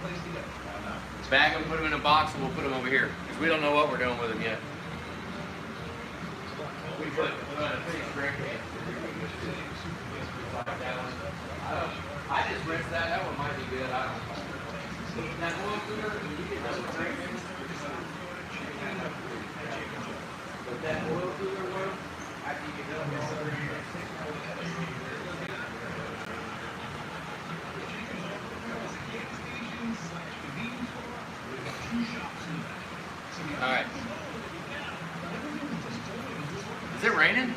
Bag them, put them in a box, and we'll put them over here. Because we don't know what we're doing with them yet. We put a pretty strict. I just rinsed that. That one might be good. I don't know. That oil cooler, you get double drinking. But that oil cooler one, after you get done with all right. Is it raining?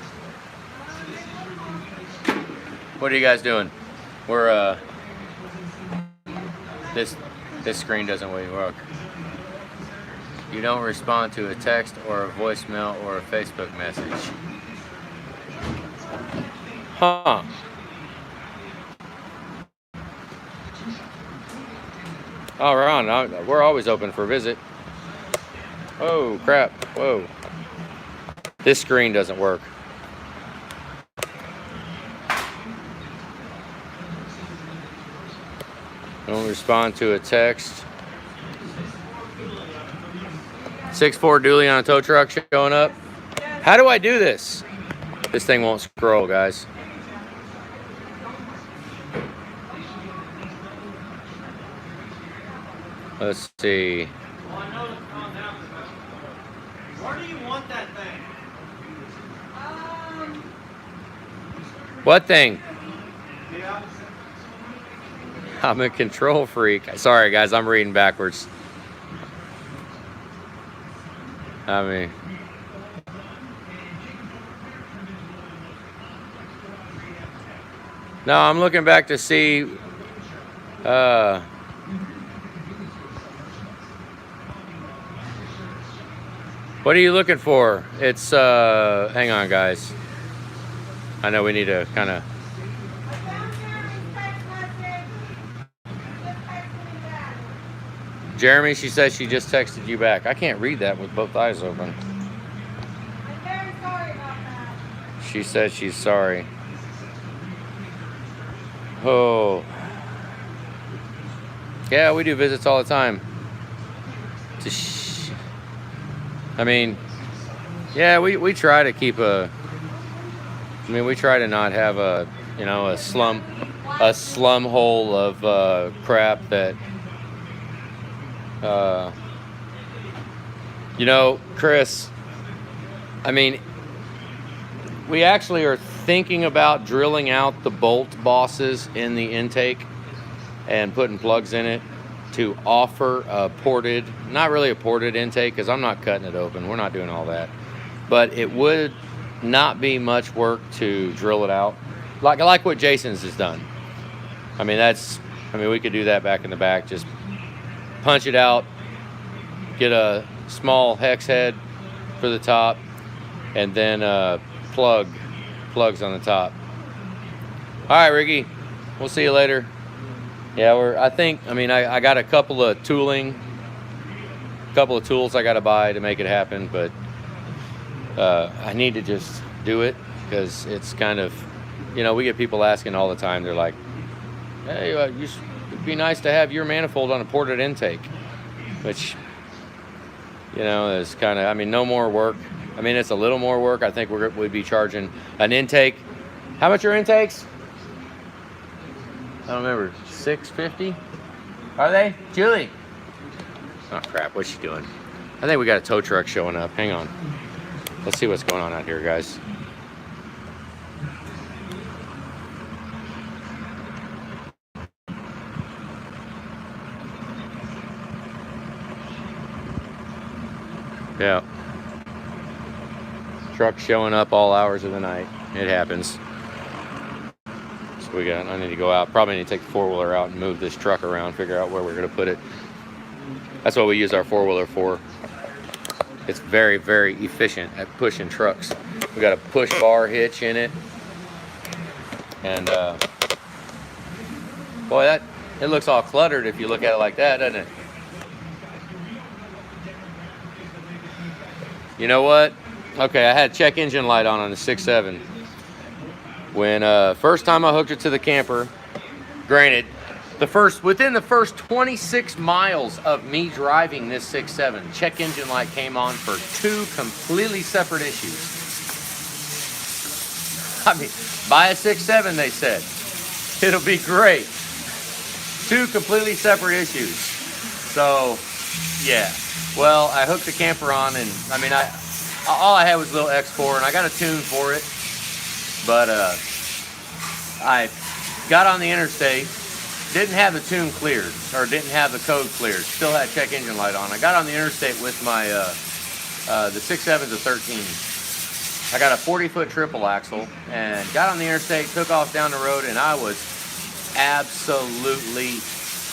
What are you guys doing? We're this screen doesn't really work. You don't respond to a text or a voicemail or a Facebook message. Huh. Oh, we're on. We're always open for a visit. Oh, crap. Whoa. This screen doesn't work. Don't respond to a text. 6'4" dually on a tow truck showing up. How do I do this? This thing won't scroll, guys. Let's see. Well, I know to calm down. Where do you want that thing? What thing? Yeah. I'm a control freak. Sorry, guys, I'm reading backwards. I mean, no, I'm looking back to see. What are you looking for? It's hang on, guys. I know we need to kind of. Jeremy, she says she just texted you back. I can't read that with both eyes open. I'm very sorry about that. She says she's sorry. Oh. Yeah, we do visits all the time. I mean, yeah, we try to keep we try to not have a slum hole of crap that Chris, I mean, we actually are thinking about drilling out the bolt bosses in the intake and putting plugs in it to offer a ported, not really a ported intake, because I'm not cutting it open. We're not doing all that. But it would not be much work to drill it out, like what Jason's has done. I mean, we could do that back in the back. Just punch it out, get a small hex head for the top, and then plugs on the top. All right, Ricky, we'll see you later. Yeah, I got a couple of tools I got to buy to make it happen, but I need to just do it because it's kind of, we get people asking all the time. They're like, hey, it'd be nice to have your manifold on a ported intake, which, is kind of, no more work. It's a little more work. I think we'd be charging an intake. How much are intakes? I don't remember. $6.50? Are they? Julie? Oh, crap. What's she doing? I think we got a tow truck showing up. Hang on. Let's see what's going on out here, guys. Yeah. Truck showing up all hours of the night. It happens. So I need to go out. Probably need to take the four-wheeler out and move this truck around, figure out where we're going to put it. That's what we use our four-wheeler for. It's very, very efficient at pushing trucks. We got a push bar hitch in it. And boy, it looks all cluttered if you look at it like that, doesn't it? You know what? Okay, I had check engine light on the 6.7. When first time I hooked it to the camper, granted, Within the first 26 miles of me driving this 6.7, check engine light came on for 2 completely separate issues. I mean, buy a 6.7, they said. It'll be great. 2 completely separate issues. So, yeah. Well, I hooked the camper on, and I mean, all I had was a little X4, and I got a tune for it. But I got on the interstate, didn't have the tune cleared, or didn't have the code cleared. Still had check engine light on. I got on the interstate with my the 6.7's a 13. I got a 40-foot triple axle, and got on the interstate, took off down the road, and I was absolutely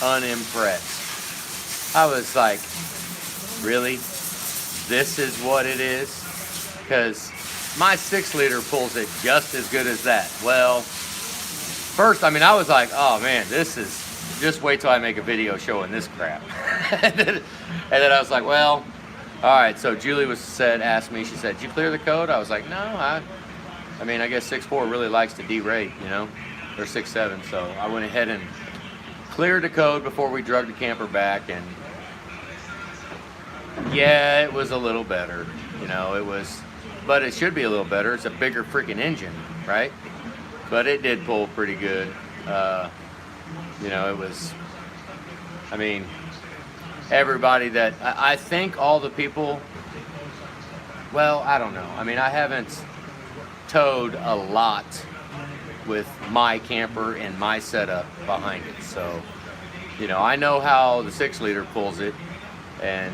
unimpressed. I was like, really? This is what it is? Because my 6-liter pulls it just as good as that. Well, first, I mean, I was like, oh man, this is, just wait till I make a video showing this crap. and then I was like, well, all right. So Julie asked me, she said, did you clear the code? I was like, no, I mean, I guess 6.4 really likes to derate, you know, or 6.7. So I went ahead and cleared the code before we drug the camper back, and yeah, it was a little better, you know, it was, but it should be a little better. It's a bigger freaking engine, right? But it did pull pretty good. You know, it was, I mean, everybody that, I think all the people, well, I don't know. I mean, I haven't towed a lot with my camper and my setup behind it. So, you know, I know how the 6-liter pulls it, and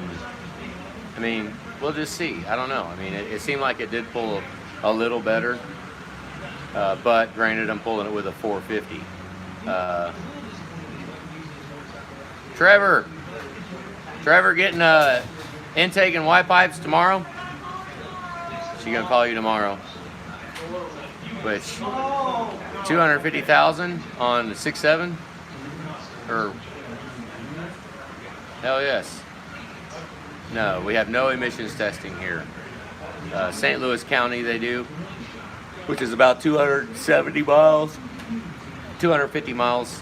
I mean, we'll just see. I don't know. I mean, it seemed like it did pull a little better. But granted, I'm pulling it with a 450. Trevor getting intake and Y pipes tomorrow. She gonna call you tomorrow. Which 250,000 on the 6.7, or hell yes. No, we have no emissions testing here. St. Louis County they do, which is about 270 miles, 250 miles.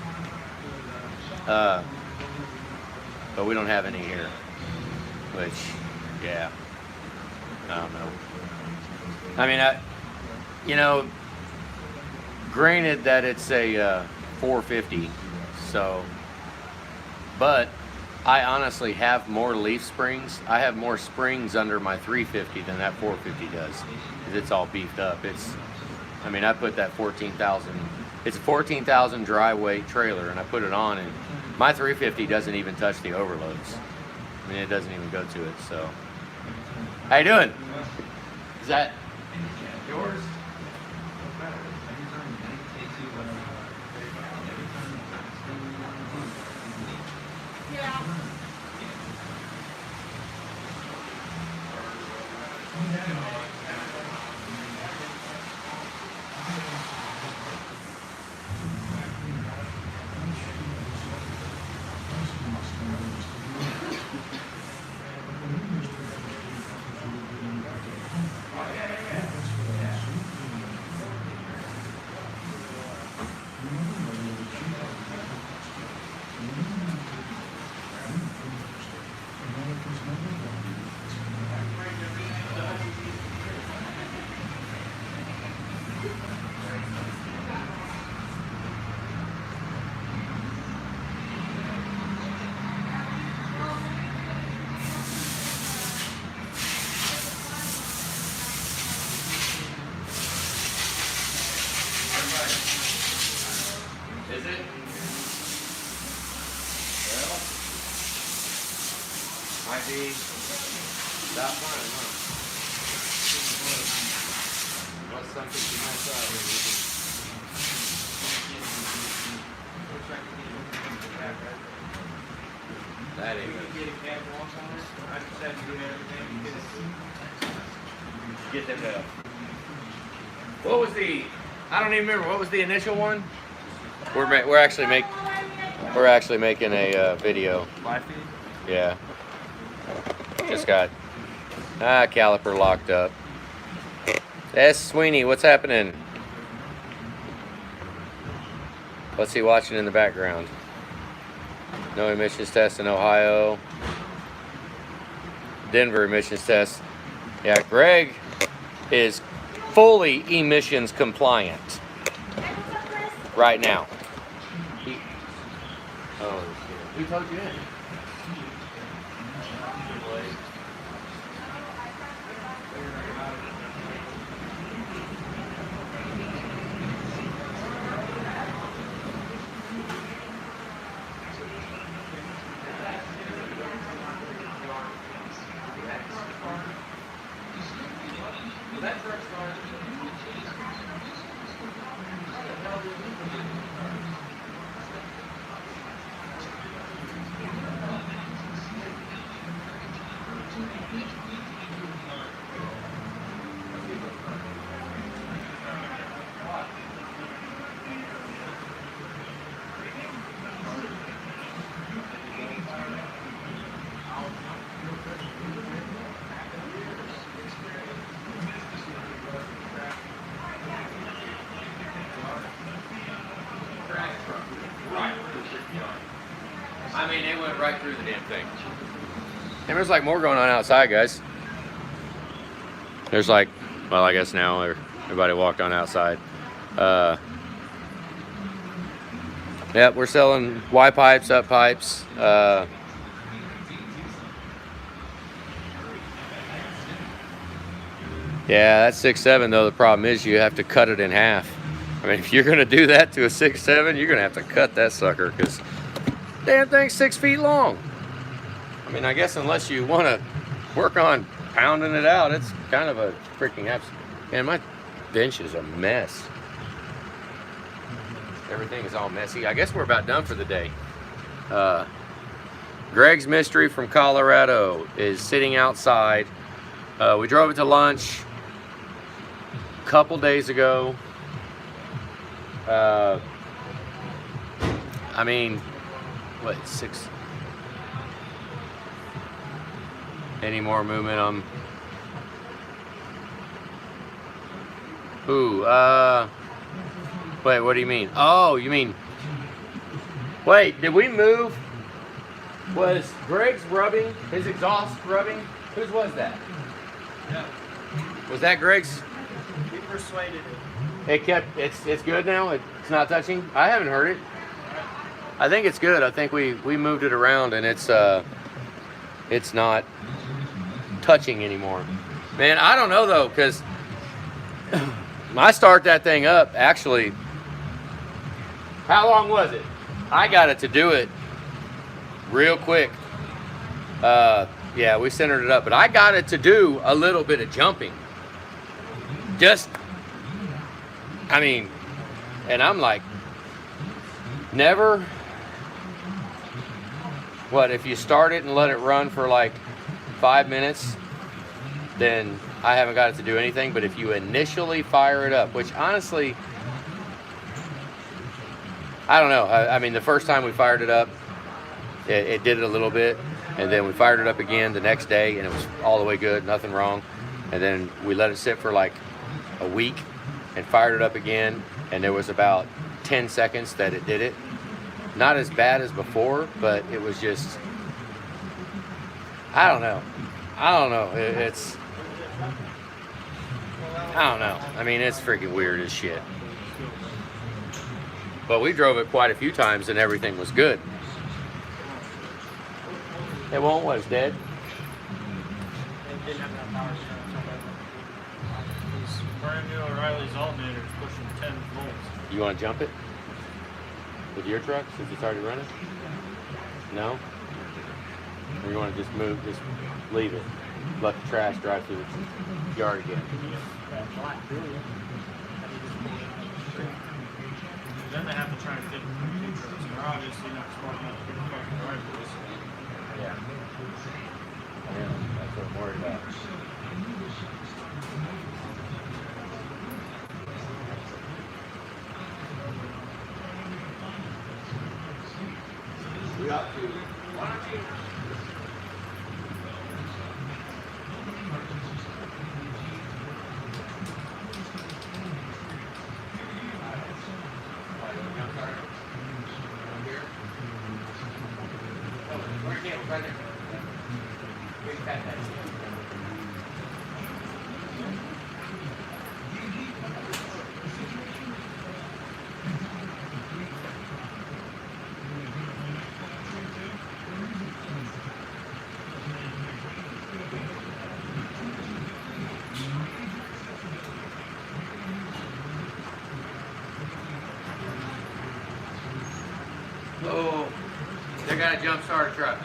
But we don't have any here, which, yeah, I don't know. I mean, you know, granted that it's a 450, so, but I honestly have more leaf springs. I have more springs under my 350 than that 450 does, because it's all beefed up. I mean, I put that 14,000, it's a 14,000 dry weight trailer, and I put it on, and my 350 doesn't even touch the overloads. I mean, it doesn't even go to it, so. How you doing? Is that yours? Yeah. Is it? Well, might be about fine, huh? What's something you might try that ain't good. Get them to. What was the? I don't even remember. What was the initial one? We're actually making a video. Live feed? Yeah. Just got caliper locked up. S. Sweeney, what's happening? What's he watching in the background? No emissions test in Ohio. Denver emissions test. Yeah, Greg is fully emissions compliant right now. Oh, shit. Who told you in? I mean, it went right through the damn thing. And there's like more going on outside, guys. There's like, well, I guess now everybody walked on outside. Yep, we're selling Y pipes, up pipes. Yeah, that's 6.7 though. The problem is you have to cut it in half. I mean, if you're gonna do that to a 6.7, you're gonna have to cut that sucker because damn thing's 6 feet long. I mean, I guess unless you want to work on pounding it out, it's kind of a freaking absolute. Man, my bench is a mess. Everything is all messy. I guess we're about done for the day. Greg's Mystery from Colorado is sitting outside. We drove it to lunch a couple days ago. I mean, what, 6? Any more movement? Ooh, wait, what do you mean? Oh, you mean, wait, did we move? Was Greg's rubbing, his exhaust rubbing? Whose was that? Yeah. Was that Greg's? He persuaded it. It kept, it's good now? It's not touching? I haven't heard it. I think it's good. I think we moved it around and it's not touching anymore. Man, I don't know though, because I start that thing up, actually, how long was it? I got it to do it real quick. Yeah, we centered it up, but I got it to do a little bit of jumping. Just, I mean, and I'm like, never, what, if you start it and let it run for like 5 minutes, then I haven't got it to do anything. But if you initially fire it up, which honestly, I don't know. I mean, the first time we fired it up, it did it a little bit. And then we fired it up again the next day and it was all the way good, nothing wrong. And then we let it sit for like a week and fired it up again. And there was about 10 seconds that it did it. Not as bad as before, but it was just, I don't know. It's, I don't know. I mean, it's freaking weird as shit. But we drove it quite a few times and everything was good. It won't, what, it's dead? It didn't have enough power. This brand new O'Reilly's alternator is pushing 10 volts. You want to jump it? With your truck, since it's already running? No? Or you want to just move, just leave it? Let the trash drive through the yard again? Then they have to try and fit two trucks. They're obviously not smart enough to fucking drive this. Yeah. Yeah, that's what I'm worried about. We got to. Why don't you? Right there. Big fat head. Oh, they got a jump starter truck.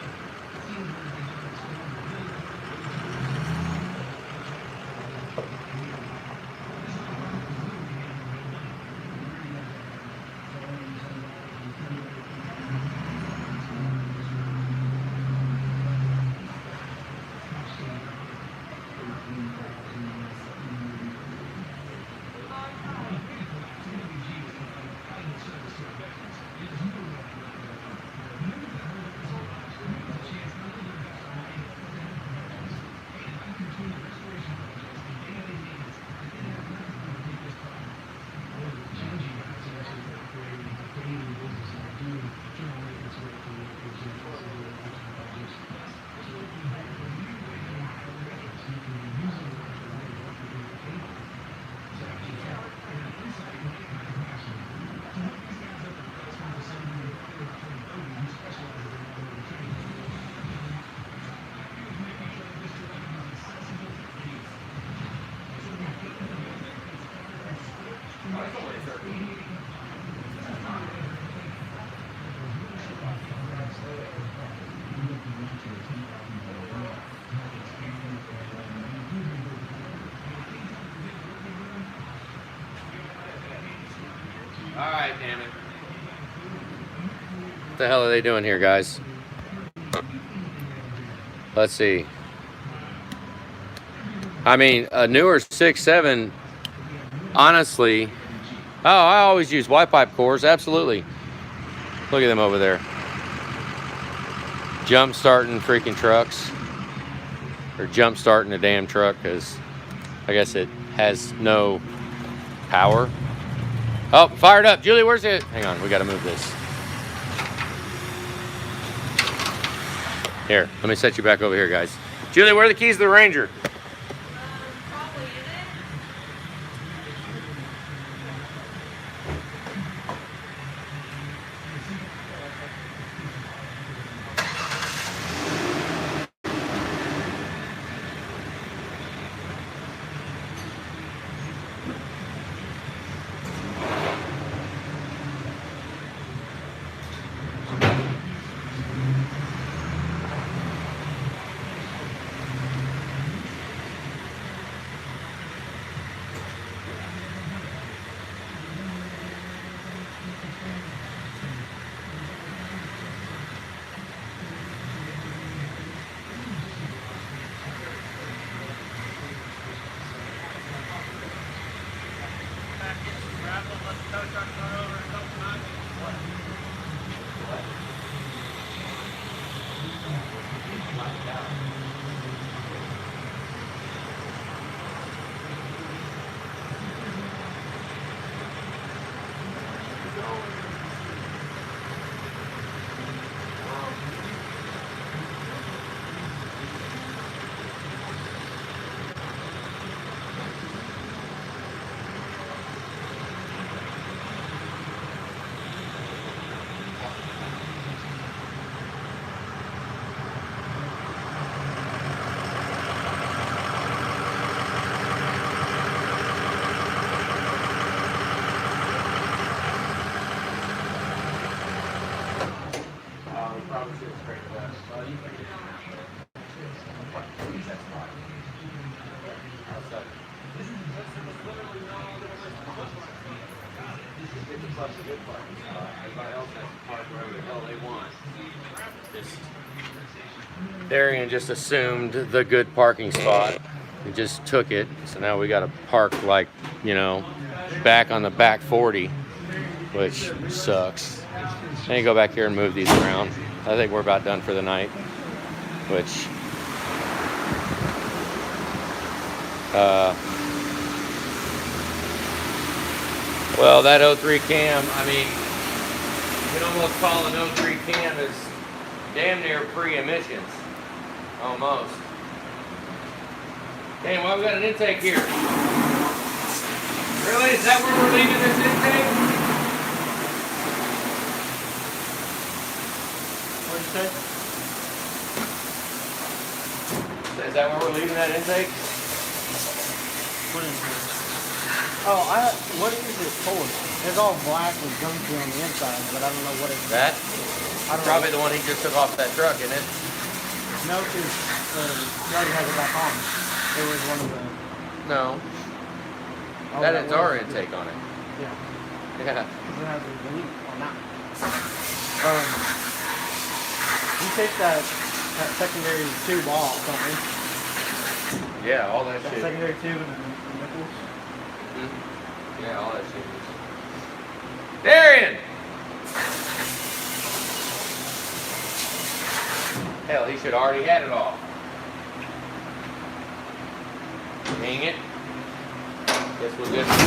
All right, damn it. What the hell are they doing here, guys? Let's see. I mean, a newer 6.7, honestly. Oh, I always use Y-pipe cores, absolutely. Look at them over there. Jump starting freaking trucks. Or jump starting a damn truck, because I guess it has no power. Oh, fired up. Julie, where's it? Hang on, we got to move this. Here, let me set you back over here, guys. Julie, where are the keys to the Ranger? Probably in it. Darian just assumed the good parking spot. He just took it. So now we got to park like, you know, back on the back 40, which sucks. Then you go back here and move these around. I think we're about done for the night, which well, that 03 cam, I mean, you can almost call an 03 cam as damn near pre-emissions. Almost. Damn, why we got an intake here? Really? Is that where we're leaving this intake? What did you say? Is that where we're leaving that intake? What is this? Oh, what is this for? It's all black with gunky on the inside, but I don't know what it's. That? I don't Probably know. the one he just took off that truck, isn't it? No, because he already has it back on. It was one of the. No. Oh, That is our was- intake on it. Yeah. Yeah. Because it has a delete on that. You take that secondary tube off, don't you? Yeah, all that That shit. secondary tube and the nipples. Yeah, all that shit. Darian! Hell, he should already had it off. Dang it. Guess we're good. I'm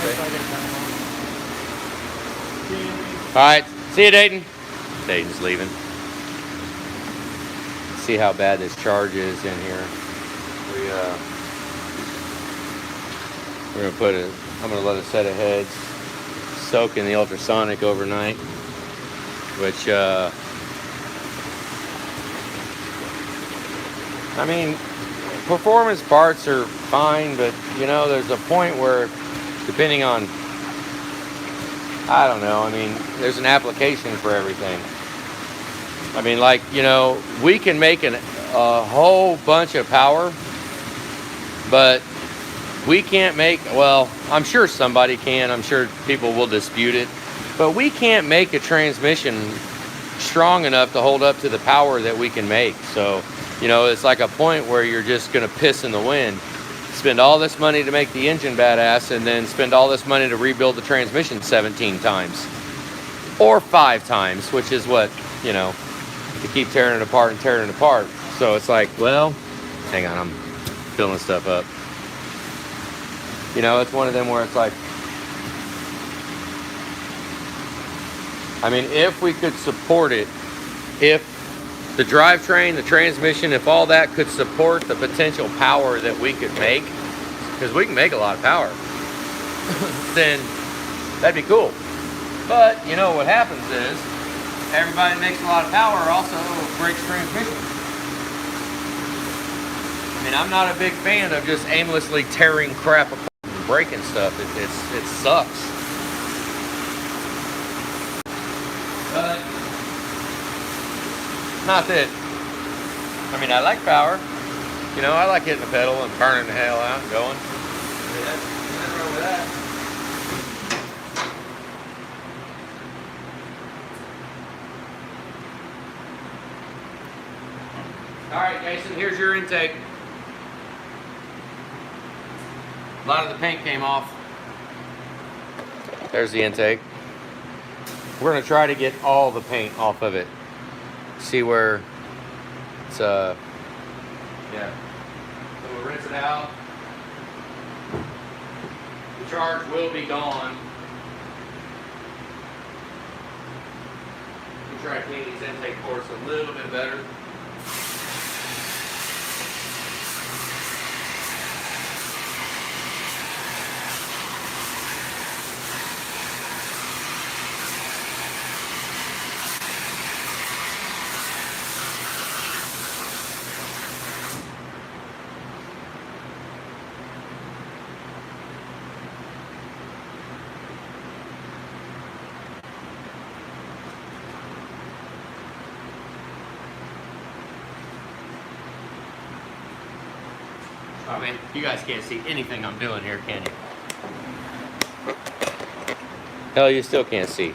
gonna try to get that Alright, see you, Dayton. Dayton's leaving. See how bad this charge is in here. We're gonna put it, I'm gonna let a set of heads soak in the ultrasonic overnight, which, I mean, performance parts are fine, but you know, there's a point where, depending on, I don't know, I mean, there's an application for everything. I mean, like, you know, we can make a whole bunch of power, but we can't make, well, I'm sure somebody can, I'm sure people will dispute it, but we can't make a transmission strong enough to hold up to the power that we can make. So, you know, it's like a point where you're just gonna piss in the wind. Spend all this money to make the engine badass and then spend all this money to rebuild the transmission 17 times. Or 5 times, which is what, you know, to keep tearing it apart and tearing it apart. So it's like, well, hang on, I'm filling stuff up. You know, it's one of them where it's like, I mean, if we could support it, if the drivetrain, the transmission, if all that could support the potential power that we could make, because we can make a lot of power, then that'd be cool. But, you know, what happens is, everybody that makes a lot of power also breaks transmission. I mean, I'm not a big fan of just aimlessly tearing crap apart and breaking stuff. It sucks. But, not that, I mean, I like power. You know, I like hitting the pedal and burning the hell out and going. I mean, that's nothing wrong with that. All right, Jason, here's your intake. A lot of the paint came off. There's the intake. We're gonna try to get all the paint off of it. See where it's, yeah. So we'll rinse it out. The charge will be gone. We'll try to clean these intake ports a little bit better. I mean, you guys can't see anything I'm doing here, can you? Hell, you still can't see.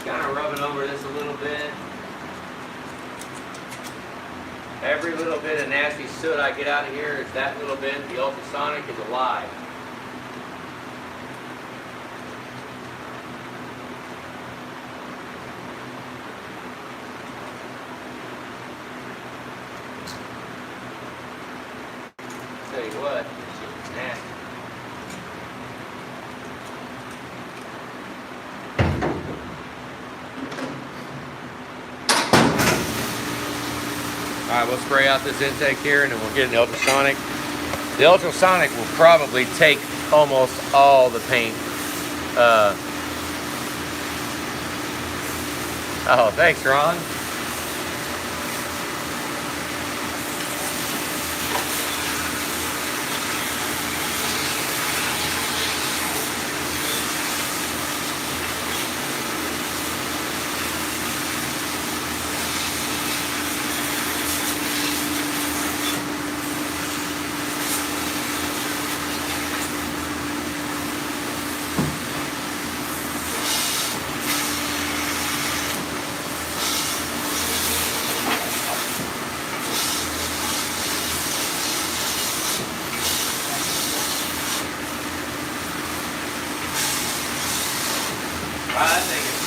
Kind of rubbing over this a little bit. Every little bit of nasty soot I get out of here is that little bit. The ultrasonic is alive. Tell you what, this shit is nasty. All right, we'll spray out this intake here and then we'll get an ultrasonic. The ultrasonic will probably take almost all the paint. Oh, thanks, Ron. I think it's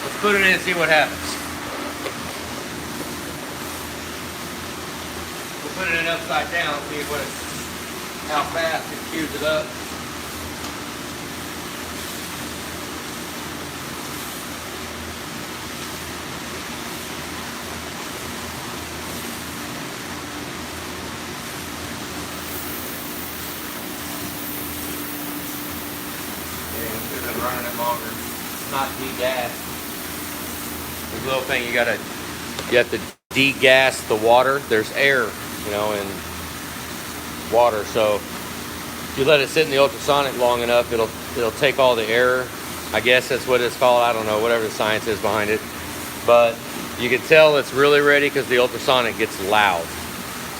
let's put it in and see what happens. We'll put it in upside down, see what how fast it cues it up. Running it longer. It's not degassed. There's a little thing you have to degas the water. There's air, you know, in water. So if you let it sit in the ultrasonic long enough, it'll take all the air. I guess that's what it's called. I don't know, whatever the science is behind it. But you can tell it's really ready because the ultrasonic gets loud.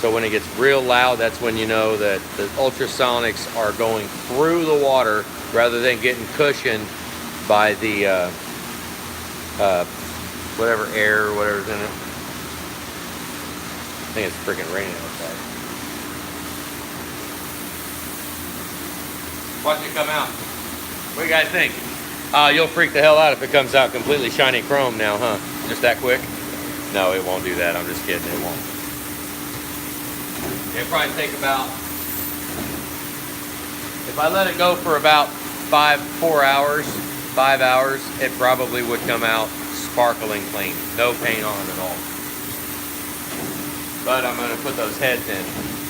So when it gets real loud, that's when you know that the ultrasonics are going through the water rather than getting cushioned by the whatever air or whatever's in it. I think it's freaking raining outside. Watch it come out. What do you guys think? You'll freak the hell out if it comes out completely shiny chrome now, huh? Just that quick? No, it won't do that. I'm just kidding. It won't. It'll probably take about, if I let it go for about 5 hours, it probably would come out sparkling clean. No paint on it at all. But I'm going to put those heads in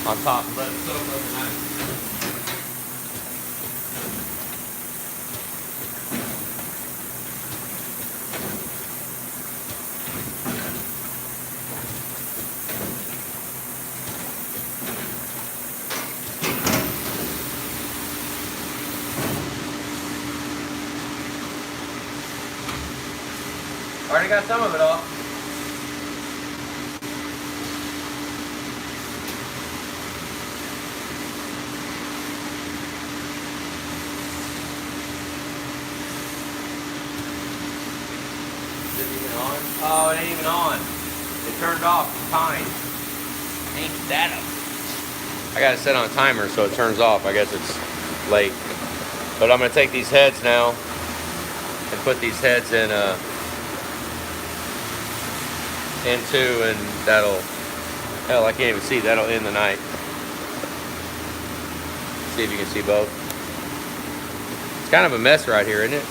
on top and let it soak overnight. Already got some of it off. Is it even on? Oh, it ain't even on. It turned off. It's timed. Ain't that up? I got it set on a timer so it turns off. I guess it's late. But I'm going to take these heads now and put these heads in into, and that'll, hell, I can't even see, that'll end the night. See if you can see both. It's kind of a mess right here, isn't it?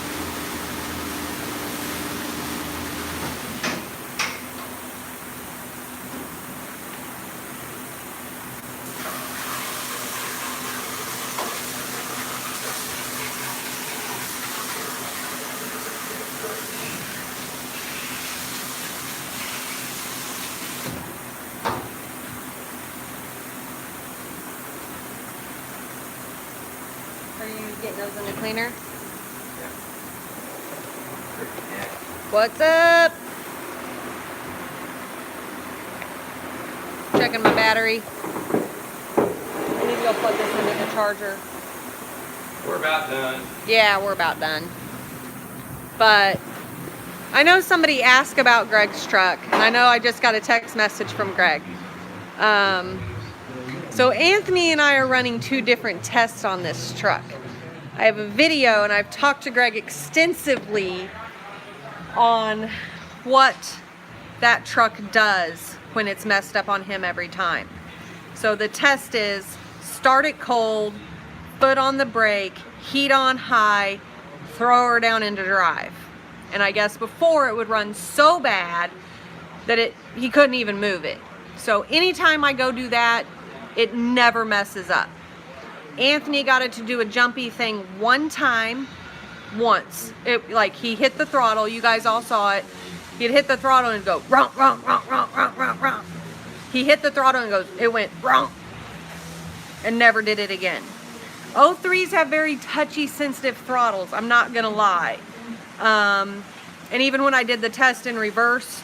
Are you getting those in the cleaner? What's up? Checking my battery. I need to go plug this into the charger. We're about done. Yeah, we're about done. But I know somebody asked about Greg's truck, and I know I just got a text message from Greg. So Anthony and I are running 2 different tests on this truck. I have a video, and I've talked to Greg extensively on what that truck does when it's messed up on him every time. So the test is start it cold, foot on the brake, heat on high, throw her down into drive. And I guess before it would run so bad that he couldn't even move it. So anytime I go do that, it never messes up. Anthony got it to do a jumpy thing one time, once. Like he hit the throttle, you guys all saw it. He'd hit the throttle and go, romp, romp, romp, romp, romp, romp, romp. He hit the throttle and goes, it went romp, and never did it again. 03s have very touchy, sensitive throttles, I'm not gonna lie. And even when I did the test in reverse,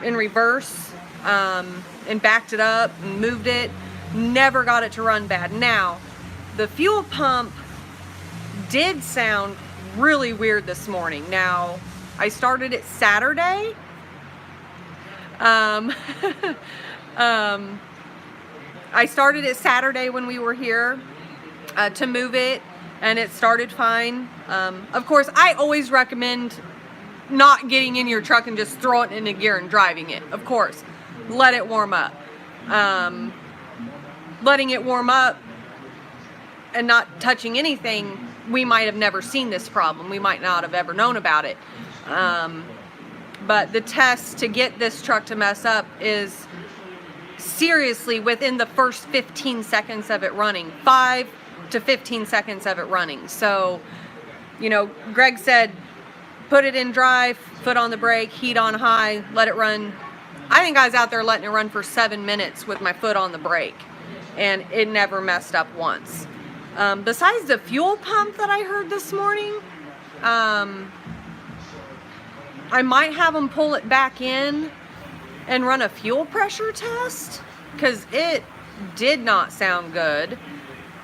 and backed it up and moved it, never got it to run bad. Now, the fuel pump did sound really weird this morning. Now, I started it Saturday. I started it Saturday when we were here to move it, and it started fine. Of course, I always recommend not getting in your truck and just throwing it into gear and driving it. Of course, let it warm up. Letting it warm up and not touching anything, we might have never seen this problem. We might not have ever known about it. But the test to get this truck to mess up is seriously within the first 15 seconds of it running. 5 to 15 seconds of it running. So, you know, Greg said, put it in drive, foot on the brake, heat on high, let it run. I think I was out there letting it run for 7 minutes with my foot on the brake, and it never messed up once. Besides the fuel pump that I heard this morning, I might have them pull it back in and run a fuel pressure test, because it did not sound good.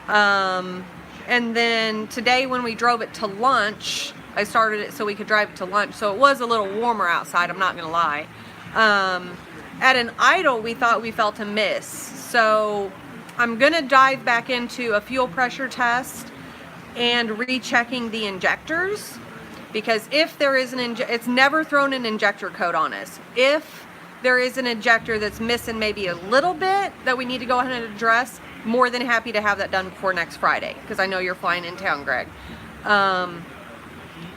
And then today when we drove it to lunch, I started it so we could drive it to lunch, so it was a little warmer outside, I'm not gonna lie. At an idle, we thought we felt a miss, so I'm gonna dive back into a fuel pressure test and rechecking the injectors, because if there is it's never thrown an injector code on us. If there is an injector that's missing maybe a little bit that we need to go ahead and address, more than happy to have that done before next Friday, because I know you're flying in town, Greg.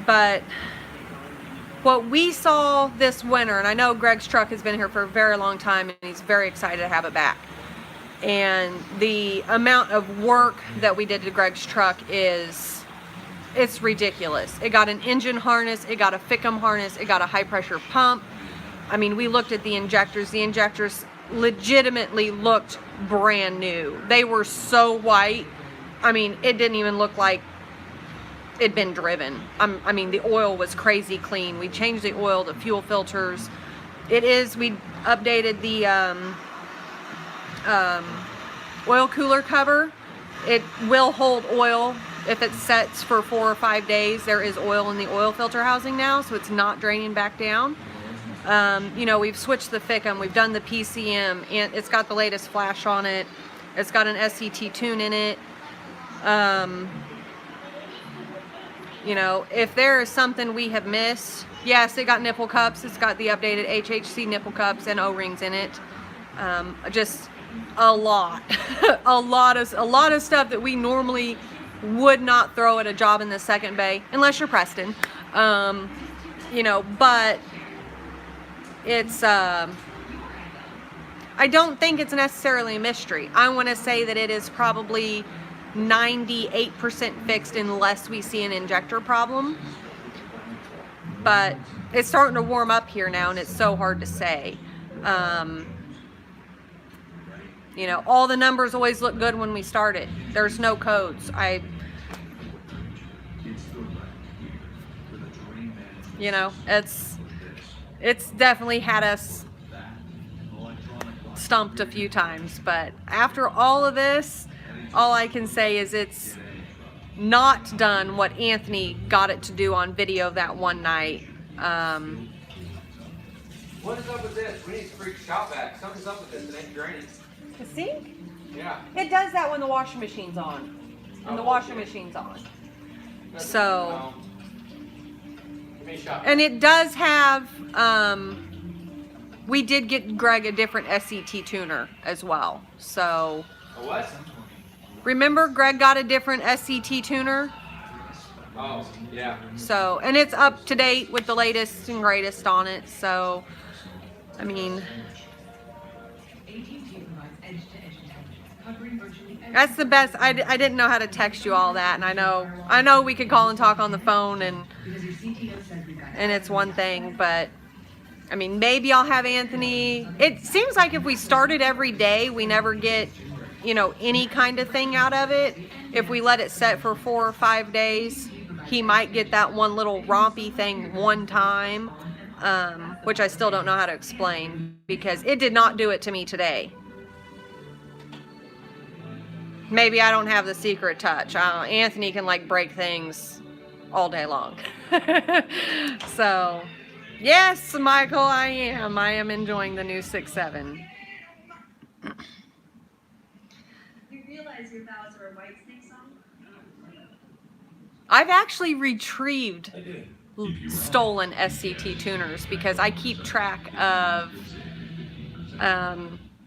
But what we saw this winter, and I know Greg's truck has been here for a very long time and he's very excited to have it back. And the amount of work that we did to Greg's truck it's ridiculous. It got an engine harness, it got a FICM harness, it got a high pressure pump. I mean, we looked at the injectors. The injectors legitimately looked brand new. They were so white. I mean, it didn't even look like it'd been driven. I mean, the oil was crazy clean. We changed the oil, the fuel filters. We updated the oil cooler cover. It will hold oil if it sets for 4 or 5 days. There is oil in the oil filter housing now, so it's not draining back down. You know, we've switched the FICM, we've done the PCM, and it's got the latest flash on it. It's got an SCT tune in it. You know, if there is something we have missed, yes, it got nipple cups. It's got the updated HHC nipple cups and O-rings in it. Just a lot, a lot of stuff that we normally would not throw at a job in the second bay, unless you're Preston. You know, but it's, I don't think it's necessarily a mystery. I want to say that it is probably 98% fixed unless we see an injector problem. But it's starting to warm up here now and it's so hard to say. You know, all the numbers always look good when we start it. There's no codes. You know, it's definitely had us stumped a few times, but after all of this, all I can say is it's not done what Anthony got it to do on video that one night. What is up with this? We need to freak shop back. Something's up with this. It ain't draining. The sink? Yeah. It does that when the washing machine's on. And the washing machine's on. So, Give me a shot. and it does have, we did get Greg a different SCT tuner as well. So, A what? remember Greg got a different SCT tuner? Oh, yeah. So, and it's up to date with the latest and greatest on it. So, I mean, that's the best. I didn't know how to text you all that, and I know we could call and talk on the phone, and it's one thing, but I mean, maybe I'll have Anthony. It seems like if we started every day, we never get, you know, any kind of thing out of it. If we let it set for 4 or 5 days, he might get that one little rompy thing one time, which I still don't know how to explain because it did not do it to me today. Maybe I don't have the secret touch. Anthony can like break things all day long. So, yes, Michael, I am enjoying the new 6.7. You realize your vows are a Whitesnake song? I've actually retrieved stolen SCT tuners because I keep track of,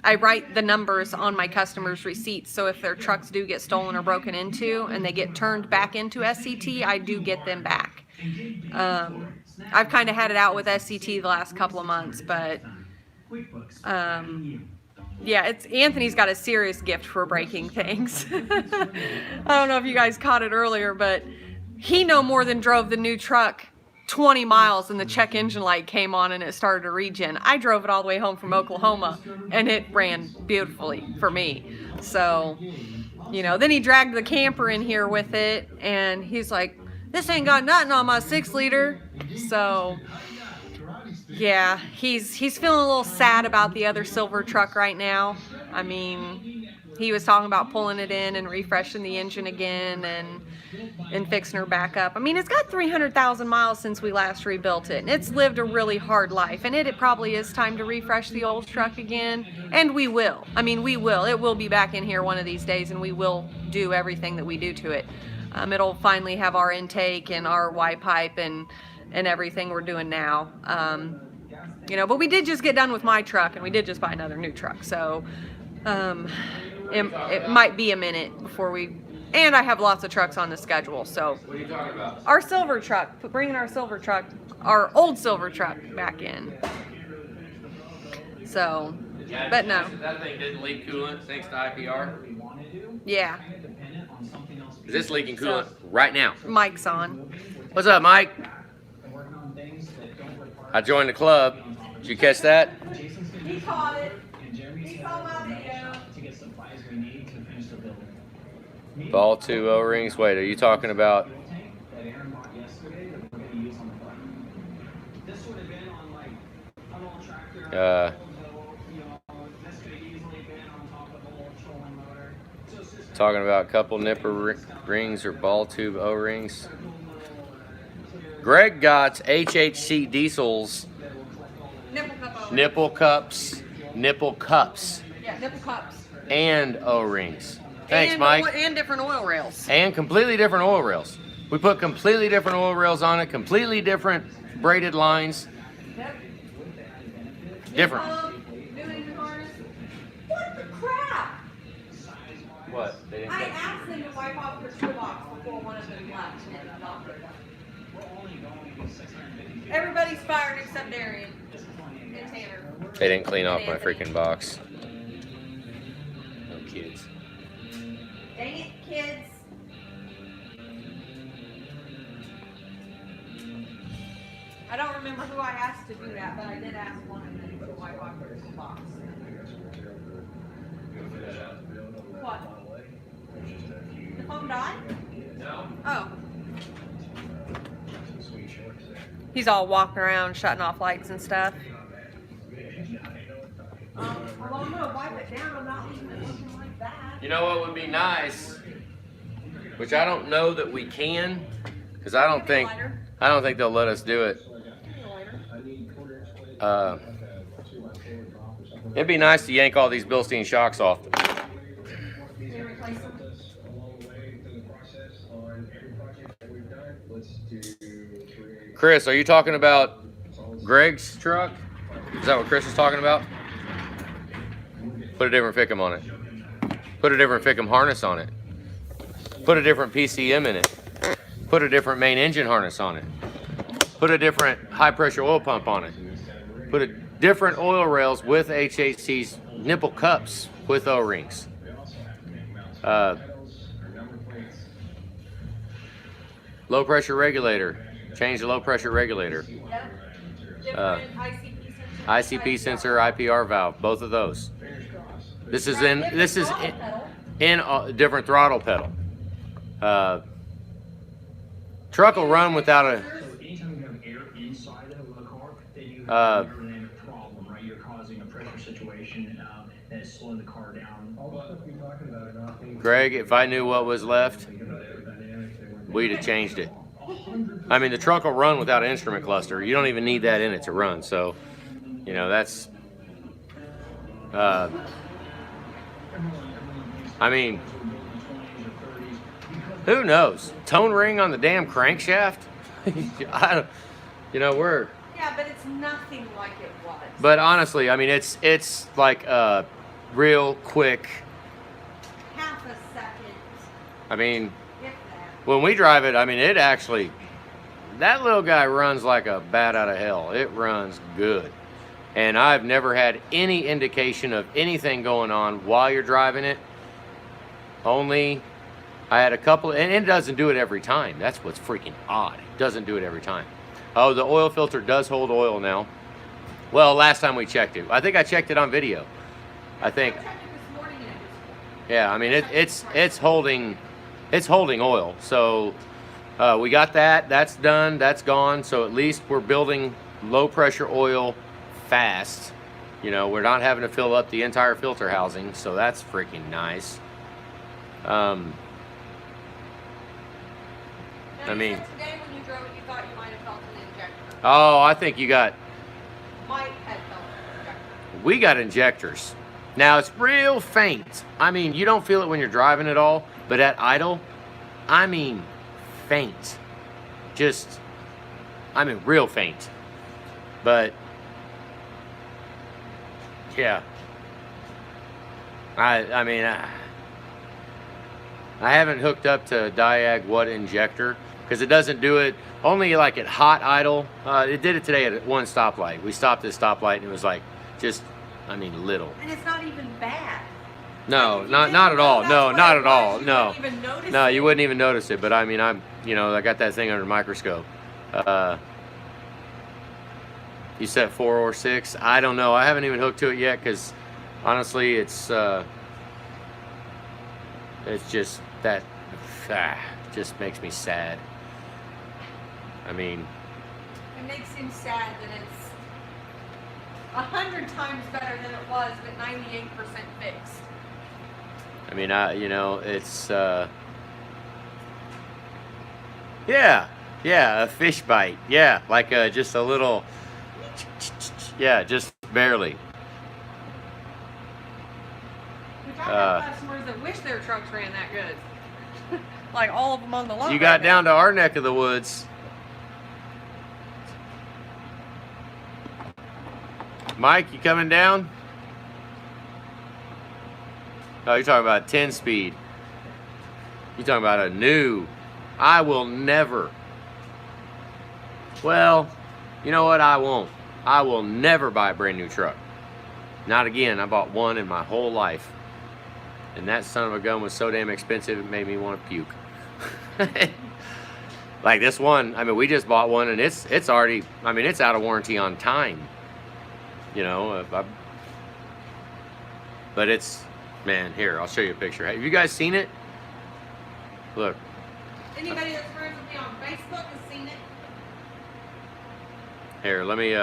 I write the numbers on my customers' receipts, so if their trucks do get stolen or broken into and they get turned back into SCT, I do get them back. I've kind of had it out with SCT the last couple of months, but yeah, Anthony's got a serious gift for breaking things. I don't know if you guys caught it earlier, but he no more than drove the new truck 20 miles and the check engine light came on and it started to regen. I drove it all the way home from Oklahoma and it ran beautifully for me. So, you know, then he dragged the camper in here with it and he's like, this ain't got nothing on my 6-liter. So, yeah, he's feeling a little sad about the other silver truck right now. I mean, he was talking about pulling it in and refreshing the engine again and fixing her back up. I mean, it's got 300,000 miles since we last rebuilt it, and it's lived a really hard life, and it probably is time to refresh the old truck again, and we will. I mean, we will. It will be back in here one of these days, and we will do everything that we do to it. It'll finally have our intake and our Y pipe and everything we're doing now. You know, but we did just get done with my truck, and we did just buy another new truck, so it might be a minute before we... And I have lots of trucks on the schedule, so... What are you talking about? Our silver truck, bringing our silver truck, our old silver truck back in. So, Yeah, but no. That thing didn't leak coolant thanks to IPR. Yeah, Is this leaking coolant right now? Mike's on. What's up, Mike? I joined the club. Did you catch that? He caught it. He saw my video. Ball 2 O-rings. Wait, are you talking about? Talking about couple nipper rings or ball tube O-rings. Greg got HHC diesels, Nipple cup. nipple cups, Yeah, nipple cups. and O-rings. Thanks, and Mike. And different oil rails. And completely different oil rails. We put completely different oil rails on it, completely different braided lines. Yep. Different. New engine harness. What the crap? What? They didn't I say- asked them to wipe off their toolbox before one of them left, and it did not do that. Everybody's fired except Darian and Tanner. They didn't clean off And my Anthony. freaking box. No kids. Dang it, kids. I don't remember who I asked to do that, but I did ask one of them to wipe off their toolbox. What? The phone died? No. Oh. He's all walking around, shutting off lights and stuff. Well, I'm gonna wipe it down. I'm not leaving it looking like that. You know what would be nice? Which I don't know that we can, because I don't think they'll let us do it. It'd be nice to yank all these Bilstein shocks off. Chris, are you talking about Greg's truck? Is that what Chris is talking about? Put a different Fickum on it. Put a different Fickum harness on it. Put a different PCM in it. Put a different main engine harness on it. Put a different high pressure oil pump on it. Put a different oil rails with HHC's nipple cups with O-rings. Low pressure regulator. Change the low pressure regulator. Different ICP sensor, IPR valve, both of those. This is in a different throttle pedal. Truck will run without a. Anytime you have air inside of a car, then you Uh, have a dynamic problem, right? You're causing a pressure situation that's slowing the car down. All the stuff you're talking about are not things. Greg, if I knew what was left, we'd have changed it. I mean, the truck will run without an instrument cluster. You don't even need that in it to run. So, you know, that's. I mean, who knows? Tone ring on the damn crankshaft? I don't, you know, we're. Yeah, but it's nothing like it was. But honestly, I mean, it's like real quick. Half a second, I mean, if that. when we drive it, I mean, it actually, that little guy runs like a bat out of hell. It runs good. And I've never had any indication of anything going on while you're driving it. Only I had a couple, and it doesn't do it every time. That's what's freaking odd. It doesn't do it every time. Oh, the oil filter does hold oil now. Well, last time we checked it. I think I checked it on video. I think. I checked it this morning and it was Yeah, I mean it's holding oil. So we got that. That's done. That's gone. So at least we're building low pressure oil fast. You know, we're not having to fill up the entire filter housing. So that's freaking nice. I mean, today when you drove it, you thought you might have felt an injector. oh, I think you got. Might have felt an injector. We got injectors. Now it's real faint. I mean, you don't feel it when you're driving at all, but at idle, I mean, faint. Just, I mean, real faint. But, yeah. I mean, I haven't hooked up to Diag what injector because it doesn't do it only like at hot idle. It did it today at one stoplight. We stopped at a stoplight and it was like just, I mean, little. And it's not even bad. No, Like, if you not didn't at know all. that's No, what not it at all. was, you No, wouldn't even notice no, it. you wouldn't even notice it. But I mean, I got that thing under a microscope. You said 4 or 6. I don't know. I haven't even hooked to it yet because honestly, it's just that just makes me sad. I mean, It makes him sad that it's 100 times better than it was, but 98% fixed. I mean, it's yeah, a fish bite. Yeah, like just a little, yeah, just barely. Which I have customers that wish their trucks ran that good. Like all of them on the lot. You got down to our neck of the woods. Mike, you coming down? Oh, you're talking about 10 speed. You're talking about a new. I will never. Well, you know what? I won't. I will never buy a brand new truck. Not again. I bought one in my whole life. And that son of a gun was so damn expensive it made me want to puke. Like this one, I mean, we just bought one and it's already, I mean, it's out of warranty on time. You know, but it's, man, here, I'll show you a picture. Have you guys seen it? Look. Anybody that's friends with me on Facebook has seen it. Here, let me,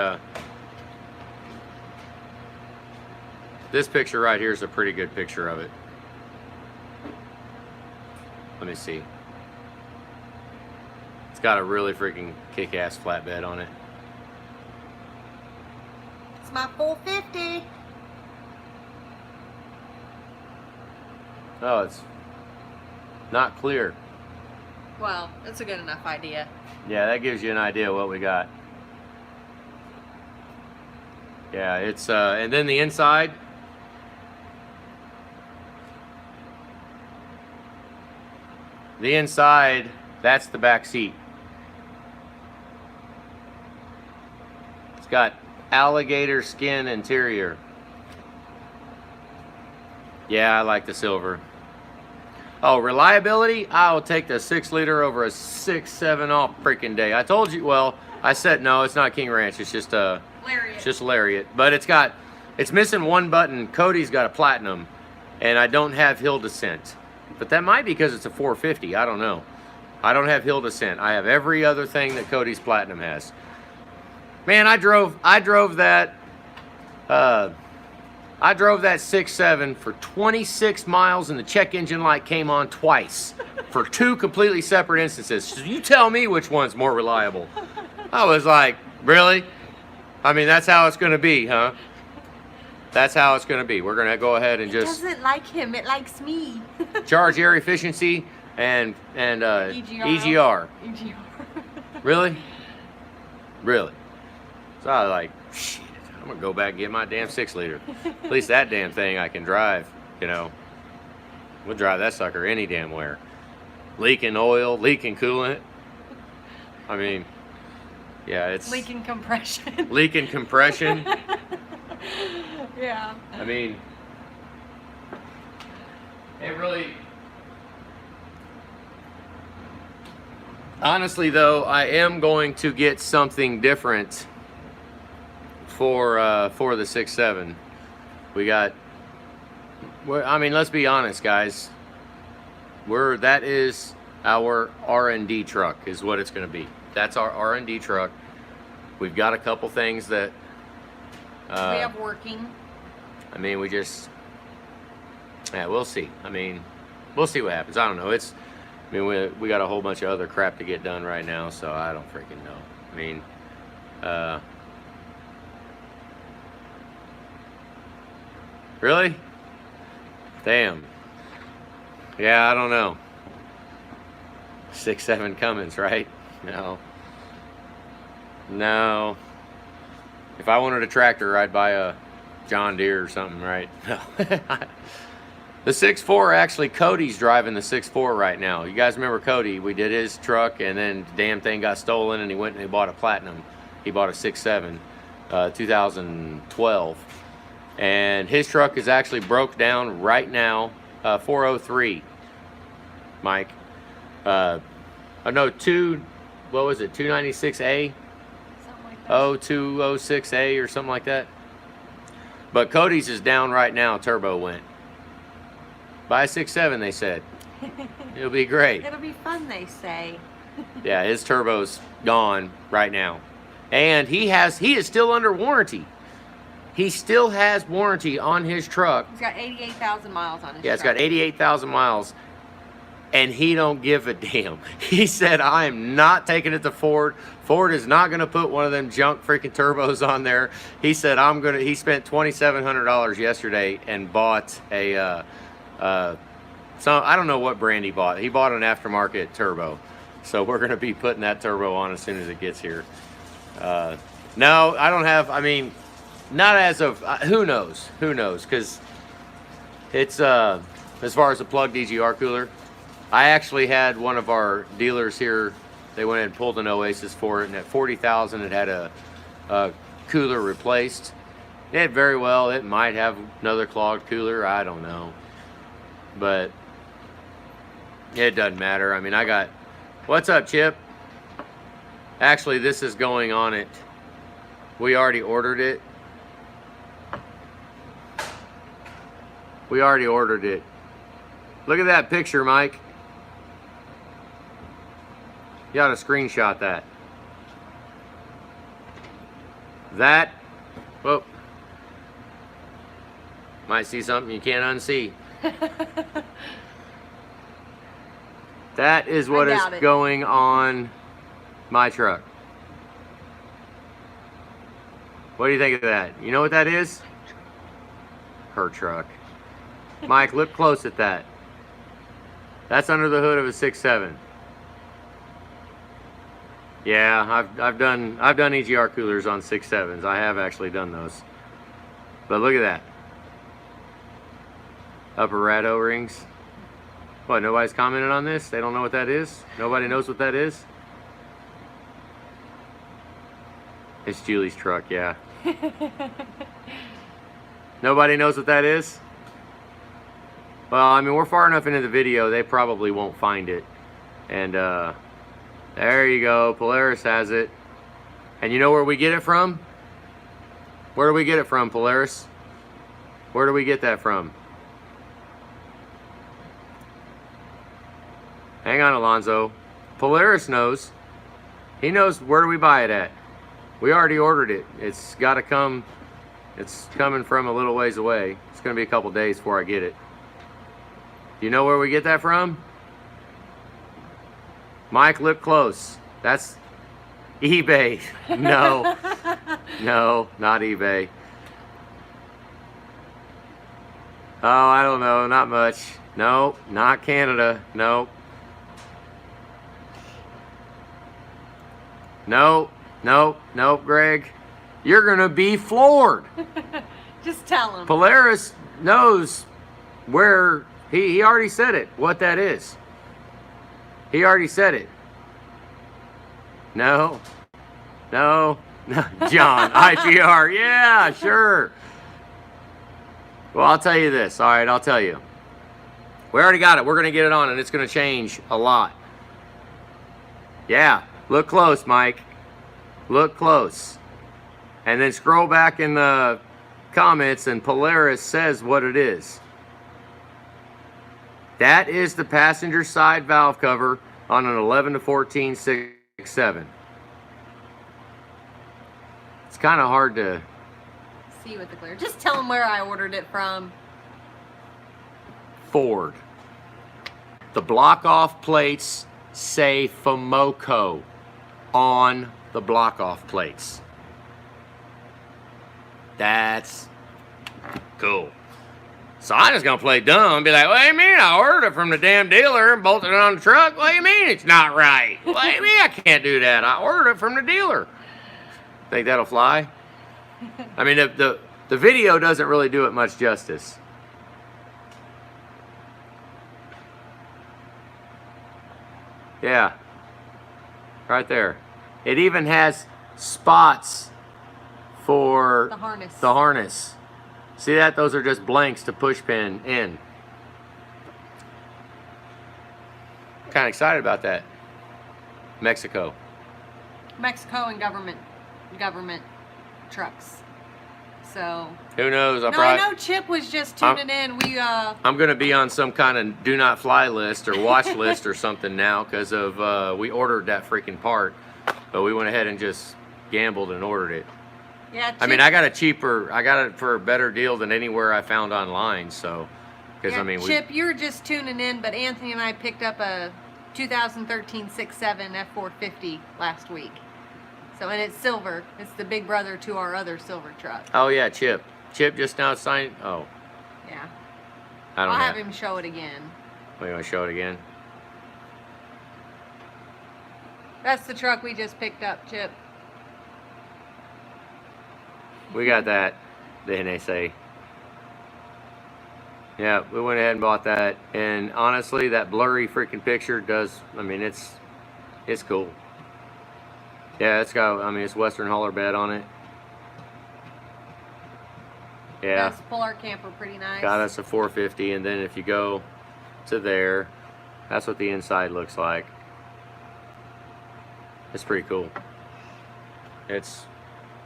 this picture right here is a pretty good picture of it. Let me see. It's got a really freaking kick-ass flatbed on it. It's my 450. Oh, it's not clear. Well, that's a good enough idea. Yeah, that gives you an idea of what we got. Yeah, it's, and then the inside. the inside, that's the back seat. It's got alligator skin interior. Yeah, I like the silver. Oh, reliability? I will take the 6 liter over a 6.7 all freaking day. I told you, well, I said no, it's not King Ranch, it's just Lariat. it's just Lariat. But it's missing one button. Cody's got a platinum, and I don't have hill descent. But that might be because it's a 450, I don't know. I don't have hill descent. I have every other thing that Cody's platinum has. Man, I drove that 6.7 for 26 miles, and the check engine light came on twice for 2 completely separate instances. So you tell me which one's more reliable. I was like, really? I mean, that's how it's going to be, huh? That's how it's going to be. We're going to go ahead and just doesn't like him, it likes me. charge air efficiency and EGR. EGR. Really? Really? So I was like, shit, I'm gonna go back and get my damn 6 liter. At least that damn thing I can drive, you know. We'll drive that sucker any damn where. Leaking oil, leaking coolant. I mean, yeah, it's Leaking compression. leaking compression. Yeah. I mean, it really. Honestly, though, I am going to get something different for the 6.7. We got. I mean, let's be honest, guys. That is our R&D truck, is what it's going to be. That's our R&D truck. We've got a couple things that. We have working. I mean, we'll see. I mean, we'll see what happens. I don't know. I mean, we got a whole bunch of other crap to get done right now, so I don't freaking know. I mean, really? Damn. Yeah, I don't know. 6.7 Cummins, right? No. If I wanted a tractor, I'd buy a John Deere or something, right? No. The 6.4, actually, Cody's driving the 6.4 right now. You guys remember Cody? We did his truck, and then the damn thing got stolen, and he went and he bought a platinum. He bought a 6.7, 2012. And his truck is actually broke down right now, 403, Mike. No, what was it, 296A? Something like that. 0206A or something like that. But Cody's is down right now, turbo went. Buy a 6.7, they said. It'll be great. It'll be fun, they say. Yeah, his turbo's gone right now. And he is still under warranty. He still has warranty on his truck. He's got 88,000 miles on his Yeah, it's truck. got 88,000 miles. And he don't give a damn. He said, I am not taking it to Ford. Ford is not going to put one of them junk freaking turbos on there. He said, he spent $2,700 yesterday and bought a, I don't know what brand he bought. He bought an aftermarket turbo. So we're going to be putting that turbo on as soon as it gets here. No, I don't have, I mean, not as of, who knows? Who knows? Because it's, as far as the plugged EGR cooler, I actually had one of our dealers here, they went and pulled an Oasis for it, and at 40,000 it had a cooler replaced. It might have another clogged cooler, I don't know. But it doesn't matter. I mean, what's up, Chip? Actually, this is going on it. We already ordered it. Look at that picture, Mike. You ought to screenshot that. Whoa. Might see something you can't unsee. That is what is going on my truck. What do you think of that? You know what that is? Her truck. Mike, look close at that. That's under the hood of a 6.7. Yeah, I've done EGR coolers on 6.7s. I have actually done those. But look at that. Upper rad O-rings. What, nobody's commented on this? They don't know what that is? Nobody knows what that is? It's Julie's truck, yeah. Nobody knows what that is? Well, I mean, we're far enough into the video, they probably won't find it. And there you go, Polaris has it. And you know where we get it from? Where do we get it from, Polaris? Where do we get that from? Hang on, Alonzo. Polaris knows. He knows where do we buy it at. We already ordered it. It's got to come. It's coming from a little ways away. It's going to be a couple days before I get it. Do you know where we get that from? Mike, look close. That's eBay. No. No, not eBay. Oh, I don't know. Not much. No, not Canada. No. No, no, no, Greg. You're going to be floored. Just tell him. Polaris knows where, he already said it, what that is. He already said it. No, no, no. John, IGR, yeah, sure. Well, I'll tell you this. All right, I'll tell you. We already got it. We're going to get it on, and it's going to change a lot. Yeah, look close, Mike. Look close. And then scroll back in the comments, and Polaris says what it is. That is the passenger side valve cover on an 11 to 14 6.7. It's kind of hard to See with the glare. Just tell him where I ordered it from. Ford. The block off plates say FOMOCO on the block off plates. That's cool. So I'm just gonna play dumb and be like, what do you mean I ordered it from the damn dealer and bolted it on the truck? What do you mean it's not right? What do you mean I can't do that? I ordered it from the dealer. Think that'll fly? I mean, the video doesn't really do it much justice. Yeah, right there. It even has spots for The harness. the harness. See that? Those are just blanks to push pin in. Kind of excited about that. Mexico. Mexico and government trucks. So Who knows? no, I know Chip was just tuning in. I'm going to be on some kind of do not fly list or watch list or something now because of we ordered that freaking part, but we went ahead and just gambled and ordered it. yeah. Chip, I mean, I got it for a better deal than anywhere I found online. So, because yeah, I mean, Chip, you were just tuning in, but Anthony and I picked up a 2013 6.7 F450 last week. So, and it's silver. It's the big brother to our other silver truck. oh yeah, Chip just now signed. Oh, Yeah. I don't I'll know. have him show it again. Oh, you want to show it again? That's the truck we just picked up, Chip. We got that, the NSA. Yeah, we went ahead and bought that, and honestly, that blurry freaking picture does. I mean, it's cool. Yeah, it's got. I mean, it's Western Holler bed on it. Yeah, Does pull our camper pretty nice. got us a 450, and then if you go to there, that's what the inside looks like. It's pretty cool. It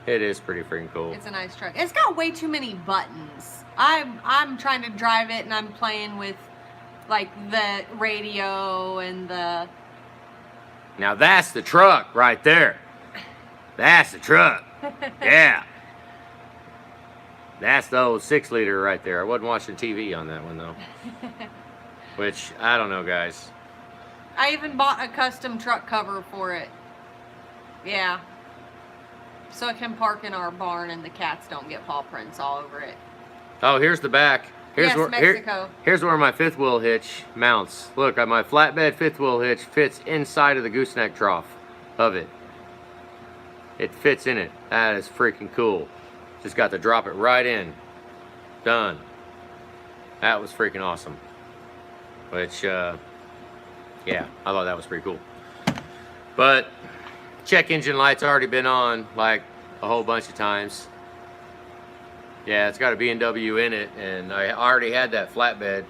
is pretty freaking cool. It's a nice truck. It's got way too many buttons. I'm trying to drive it and I'm playing with like the radio and the Now that's the truck right there. That's the truck. Yeah. That's the old 6-liter right there. I wasn't watching TV on that one though. Which, I don't know, guys. I even bought a custom truck cover for it. Yeah. So it can park in our barn and the cats don't get paw prints all over it. Oh, here's the back. Yes, Mexico. Here's where my fifth wheel hitch mounts. Look, my flatbed fifth wheel hitch fits inside of the gooseneck trough of it. It fits in it. That is freaking cool. Just got to drop it right in. Done. That was freaking awesome. which, yeah, I thought that was pretty cool. But check engine light's already been on like a whole bunch of times. Yeah, it's got a B&W in it, and I already had that flatbed,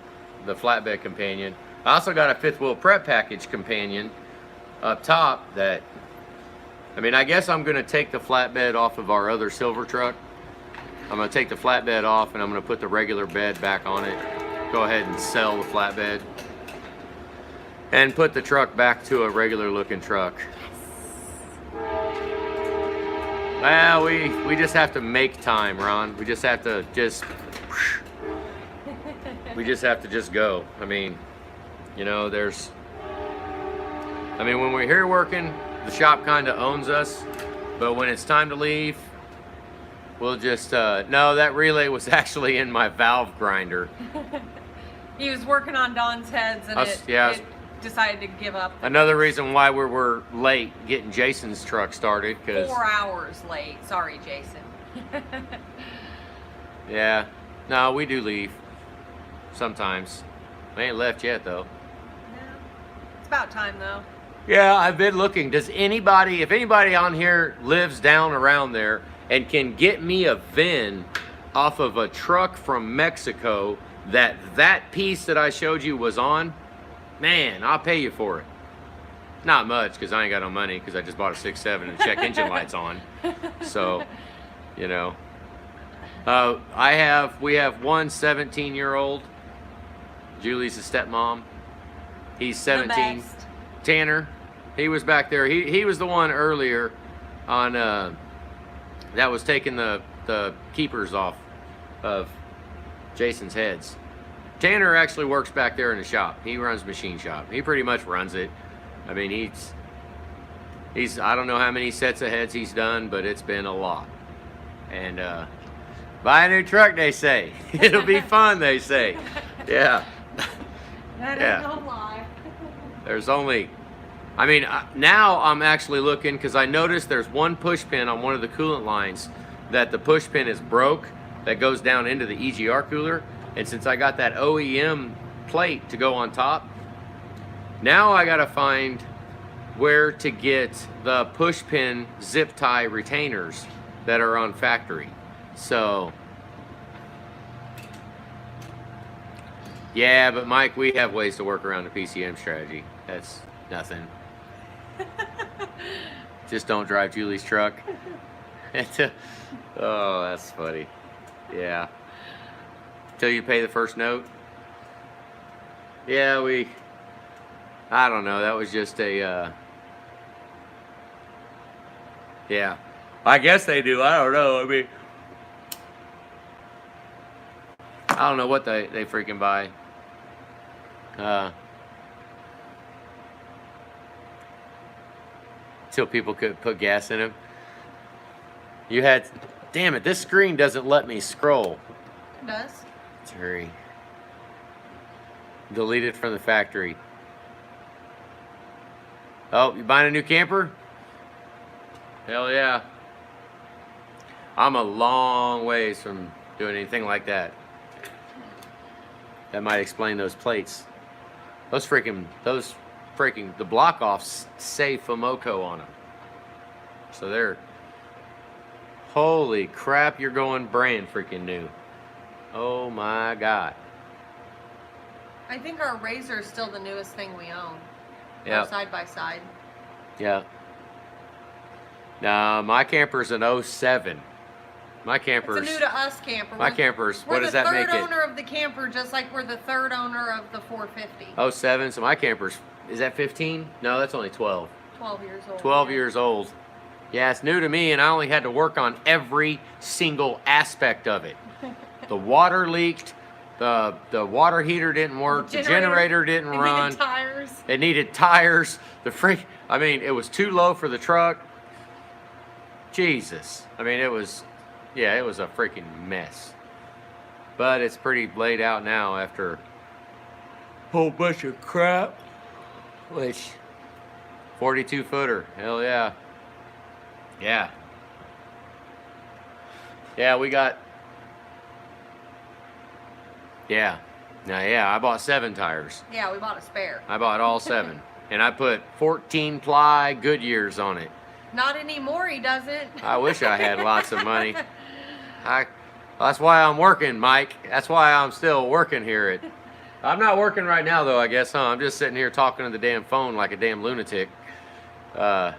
the flatbed companion. I also got a fifth wheel prep package companion up top that, I mean, I guess I'm gonna take the flatbed off of our other silver truck. I'm gonna take the flatbed off and I'm gonna put the regular bed back on it. Go ahead and sell the flatbed and put the truck back to a regular looking truck. Well, we just have to make time, Ron. We just have to just go. I mean, you know, when we're here working, the shop kind of owns us, but when it's time to leave, we'll just, no, that relay was actually in my valve grinder. He was working on Don's heads and it decided to give up. Another reason why we were late getting Jason's truck started, because 4 hours late. Sorry, Jason. yeah, no, we do leave sometimes. We ain't left yet though. No. It's about time though. Yeah, I've been looking. Does anybody, if anybody on here lives down around there and can get me a VIN off of a truck from Mexico that piece that I showed you was on, man, I'll pay you for it. Not much, because I ain't got no money, because I just bought a 6.7 and check engine lights on. So, you know. We have one 17-year-old. Julie's a stepmom. He's 17. The best. Tanner, he was back there. He was the one earlier on that was taking the keepers off of Jason's heads. Tanner actually works back there in the shop. He runs machine shop. He pretty much runs it. I mean, he's I don't know how many sets of heads he's done, but it's been a lot. And buy a new truck, they say. It'll be fun, they say. Yeah. That Yeah. ain't no lie. There's only, I mean, now I'm actually looking, because I noticed there's one push pin on one of the coolant lines that the push pin is broke that goes down into the EGR cooler. And since I got that OEM plate to go on top, now I gotta find where to get the push pin zip tie retainers that are on factory. So, yeah, but Mike, we have ways to work around the PCM strategy. That's nothing. Just don't drive Julie's truck. Oh, that's funny. Yeah. Till you pay the first note. Yeah, I don't know. That was just a, yeah. I guess they do. I don't know. I mean, I don't know what they freaking buy. Till people could put gas in them. Damn it, this screen doesn't let me scroll. It does. Hurry. Deleted from the factory. Oh, you buying a new camper? Hell yeah. I'm a long ways from doing anything like that. That might explain those plates. Those freaking, the block offs say Fomoco on them. So they're, holy crap, you're going brand freaking new. Oh my God. I think our Razor is still the newest thing we own. Yeah. Side by side. Yeah. Now my camper's an 07. My camper's. It's a new to us camper. My camper's. What does that make it? We're the third owner of the camper, just like we're the third owner of the 450. 07. So my camper's. Is that 15? No, that's only 12. 12 years old. 12 yeah. years old. Yeah, it's new to me, and I only had to work on every single aspect of it. The water leaked. The water heater didn't work. The generator didn't run. Needed tires. It needed tires. I mean, it was too low for the truck. Jesus. I mean, it was a freaking mess. But it's pretty laid out now after a whole bunch of crap. Which, 42 footer. Hell yeah. Yeah. Yeah, we got. Yeah. Now, yeah, I bought 7 tires. Yeah, we bought a spare. I bought all 7. And I put 14 ply Goodyears on it. Not anymore, he doesn't. I wish I had lots of money. That's why I'm working, Mike. That's why I'm still working here. I'm not working right now, though, I guess, huh? I'm just sitting here talking to the damn phone like a damn lunatic. Bedtime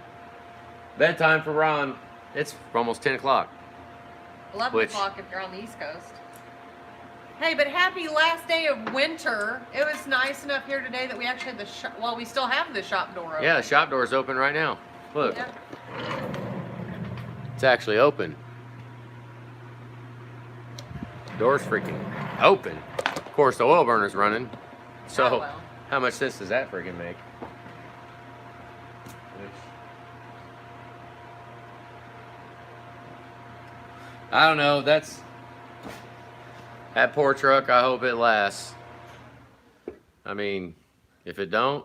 for Ron, it's almost 10 o'clock. 11 o'clock if you're on the East Coast. Hey, but happy last day of winter. It was nice enough here today that we actually had the shop. Well, we still have the shop door open. Yeah, the shop door's open right now. Look. Yep. It's actually open. Door's freaking open. Of course, the oil burner's running. So, Oh, well. how much sense does that freaking make? I don't know. That poor truck. I hope it lasts. I mean, if it don't,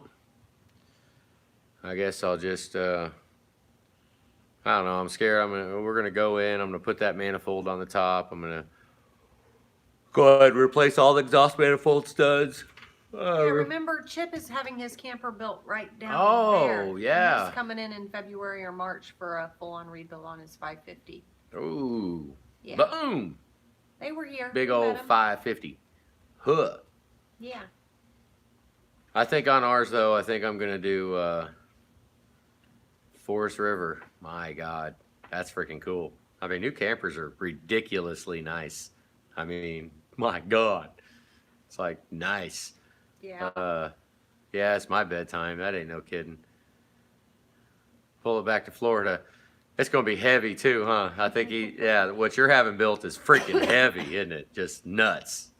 I guess I'll just. I don't know. I'm scared. We're gonna go in. I'm gonna put that manifold on the top. I'm gonna go ahead and replace all the exhaust manifold studs. Yeah, remember Chip is having his camper built right down there. Oh, yeah. And he's coming in February or March for a full-on rebuild on his 550. Ooh. Yeah. Boom. They were here. Big We met old 'em. 550. Huh. Yeah. I think on ours though, I think I'm gonna do Forest River. My God, that's freaking cool. I mean, new campers are ridiculously nice. I mean, my God, it's like nice. Yeah. Yeah, it's my bedtime. That ain't no kidding. Pull it back to Florida. It's gonna be heavy too, huh? I think yeah, what you're having built is freaking heavy, isn't it? Just nuts.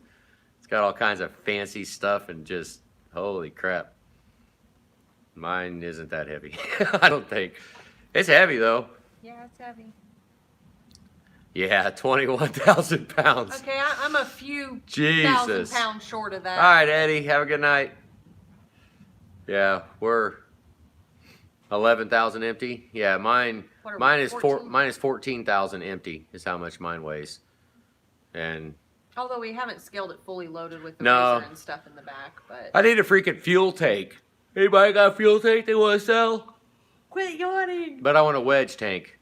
It's got all kinds of fancy stuff and just holy crap. Mine isn't that heavy. I don't think. It's heavy though. Yeah, it's heavy. Yeah, 21,000 pounds. Okay, I'm a few Jesus. thousand pounds short of that. All right, Eddie, have a good night. Yeah, we're 11,000 empty. Yeah, mine What are we, mine is 14? mine is 14,000 empty is how much mine weighs. And Although we haven't scaled it fully loaded with the No. razor and stuff in the back, but I need a freaking fuel tank. Anybody got a fuel tank they want to sell? quit yawning. But I want a wedge tank.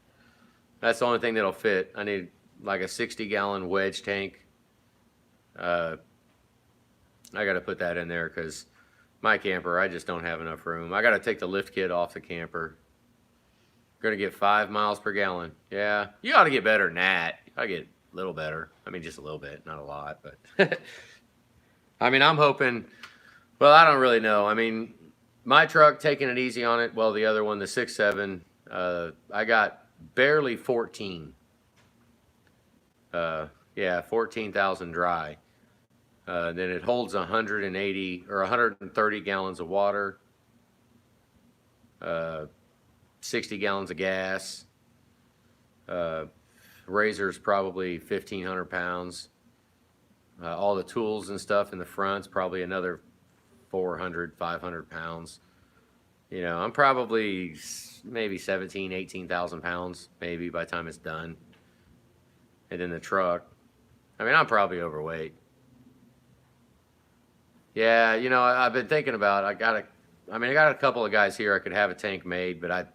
That's the only thing that'll fit. I need like a 60-gallon wedge tank. I got to put that in there because my camper, I just don't have enough room. I got to take the lift kit off the camper. Going to get 5 miles per gallon. Yeah, you ought to get better than that. I get a little better. I mean, just a little bit, not a lot, but I mean, I'm hoping. Well, I don't really know. I mean, my truck taking it easy on it. Well, the other one, the 6.7, I got barely 14. Yeah, 14,000 dry. Then it holds 180 or 130 gallons of water, 60 gallons of gas. Razor's probably 1,500 pounds. All the tools and stuff in the front's probably another 400, 500 pounds. You know, I'm probably maybe 17, 18,000 pounds, maybe by the time it's done. And then the truck, I mean, I'm probably overweight. Yeah, you know, I've been thinking about, I got a couple of guys here I could have a tank made, but I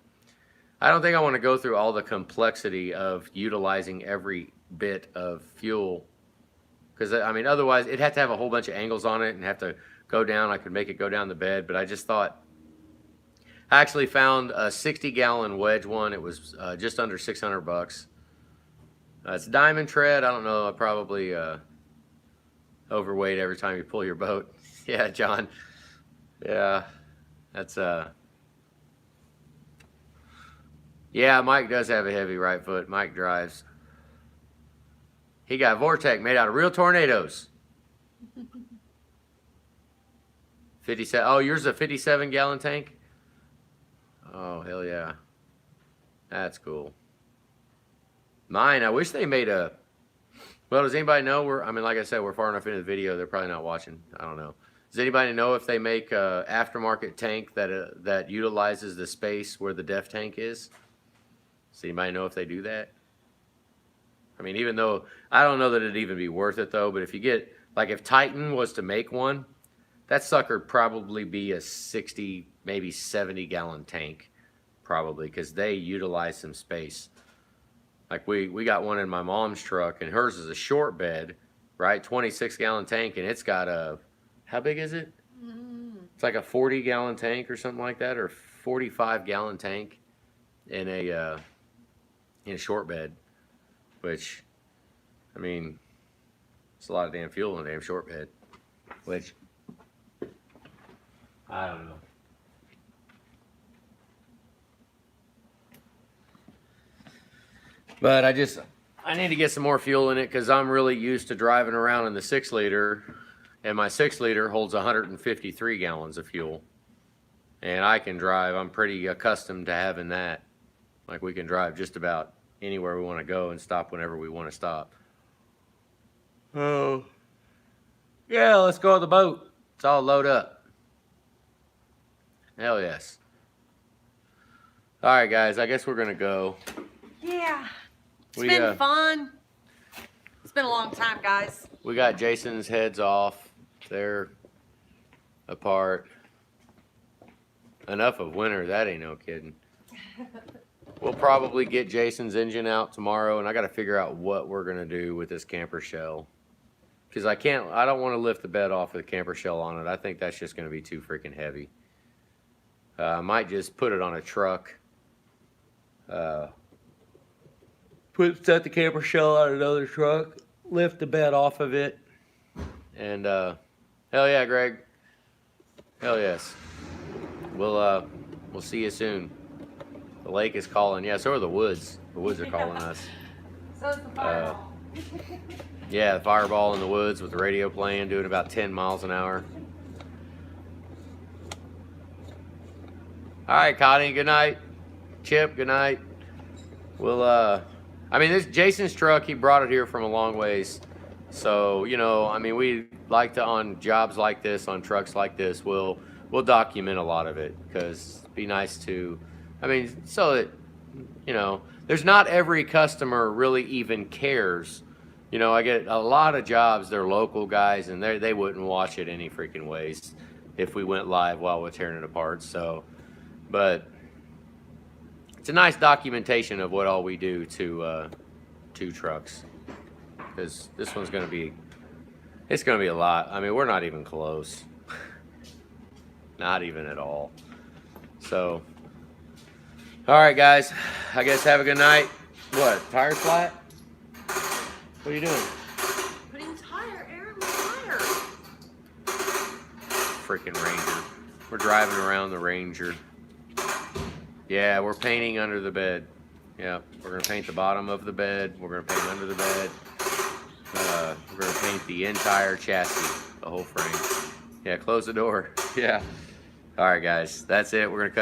don't think I want to go through all the complexity of utilizing every bit of fuel. Because, I mean, otherwise, it'd have to have a whole bunch of angles on it and have to go down. I could make it go down the bed, but I just thought, I actually found a 60-gallon wedge one. It was just under $600. It's diamond tread. I don't know. I probably overweight every time you pull your boat. Yeah, John. Yeah, that's yeah, Mike does have a heavy right foot. Mike drives. He got Vortec made out of real tornadoes. 57. Oh, yours is a 57-gallon tank? Oh, hell yeah. That's cool. Mine, I wish they made a... Well, does anybody know? I mean, like I said, we're far enough into the video. They're probably not watching. I don't know. Does anybody know if they make a aftermarket tank that utilizes the space where the DEF tank is? Does anybody know if they do that? I mean, even though I don't know that it'd even be worth it though, but if you get Like if Titan was to make one, that sucker'd probably be a 60, maybe 70 gallon tank, probably, because they utilize some space. Like we got one in my mom's truck, and hers is a short bed, right? 26 gallon tank, and it's got a, how big is it? It's like a 40 gallon tank or something like that, or 45 gallon tank in a short bed, which, I mean, it's a lot of damn fuel in a damn short bed, which, I don't know. But I need to get some more fuel in it because I'm really used to driving around in the 6 liter, and my 6 liter holds 153 gallons of fuel. And I can drive, I'm pretty accustomed to having that. Like we can drive just about anywhere we want to go and stop whenever we want to stop. Oh, yeah, let's go on the boat. It's all load up. Hell yes. All right, guys, I guess we're going to go. Yeah. It's been fun. It's been a long time, guys. We got Jason's heads off. They're apart. Enough of winter. That ain't no kidding. We'll probably get Jason's engine out tomorrow, and I got to figure out what we're going to do with this camper shell. Because I don't want to lift the bed off with the camper shell on it. I think that's just going to be too freaking heavy. I might just put it on a truck. Set the camper shell on another truck, lift the bed off of it, and hell yeah, Greg. Hell yes. We'll see you soon. The lake is calling. Yeah, so are the woods. The woods are calling us. So is the fireball. Yeah, the fireball in the woods with the radio playing, doing about 10 miles an hour. All right, Connie, good night. Chip, good night. We'll, I mean, this Jason's truck, he brought it here from a long ways. So, you know, I mean, we like to, on jobs like this, on trucks like this, we'll document a lot of it because it'd be nice to, I mean, so that, you know, there's not every customer really even cares. You know, I get a lot of jobs, they're local guys, and they wouldn't watch it any freaking ways if we went live while we're tearing it apart. So, but it's a nice documentation of what all we do to trucks, because this one's going to be, it's going to be a lot. I mean, we're not even close. Not even at all. So, all right, guys, I guess have a good night. What, tire flat? What are you doing? Putting air in the tire. Freaking Ranger. We're driving around the Ranger. Yeah, we're painting under the bed. Yeah, we're gonna paint the bottom of the bed. We're gonna paint under the bed. We're gonna paint the entire chassis, the whole frame. Yeah, close the door. Yeah. All right, guys, that's it. We're gonna cut it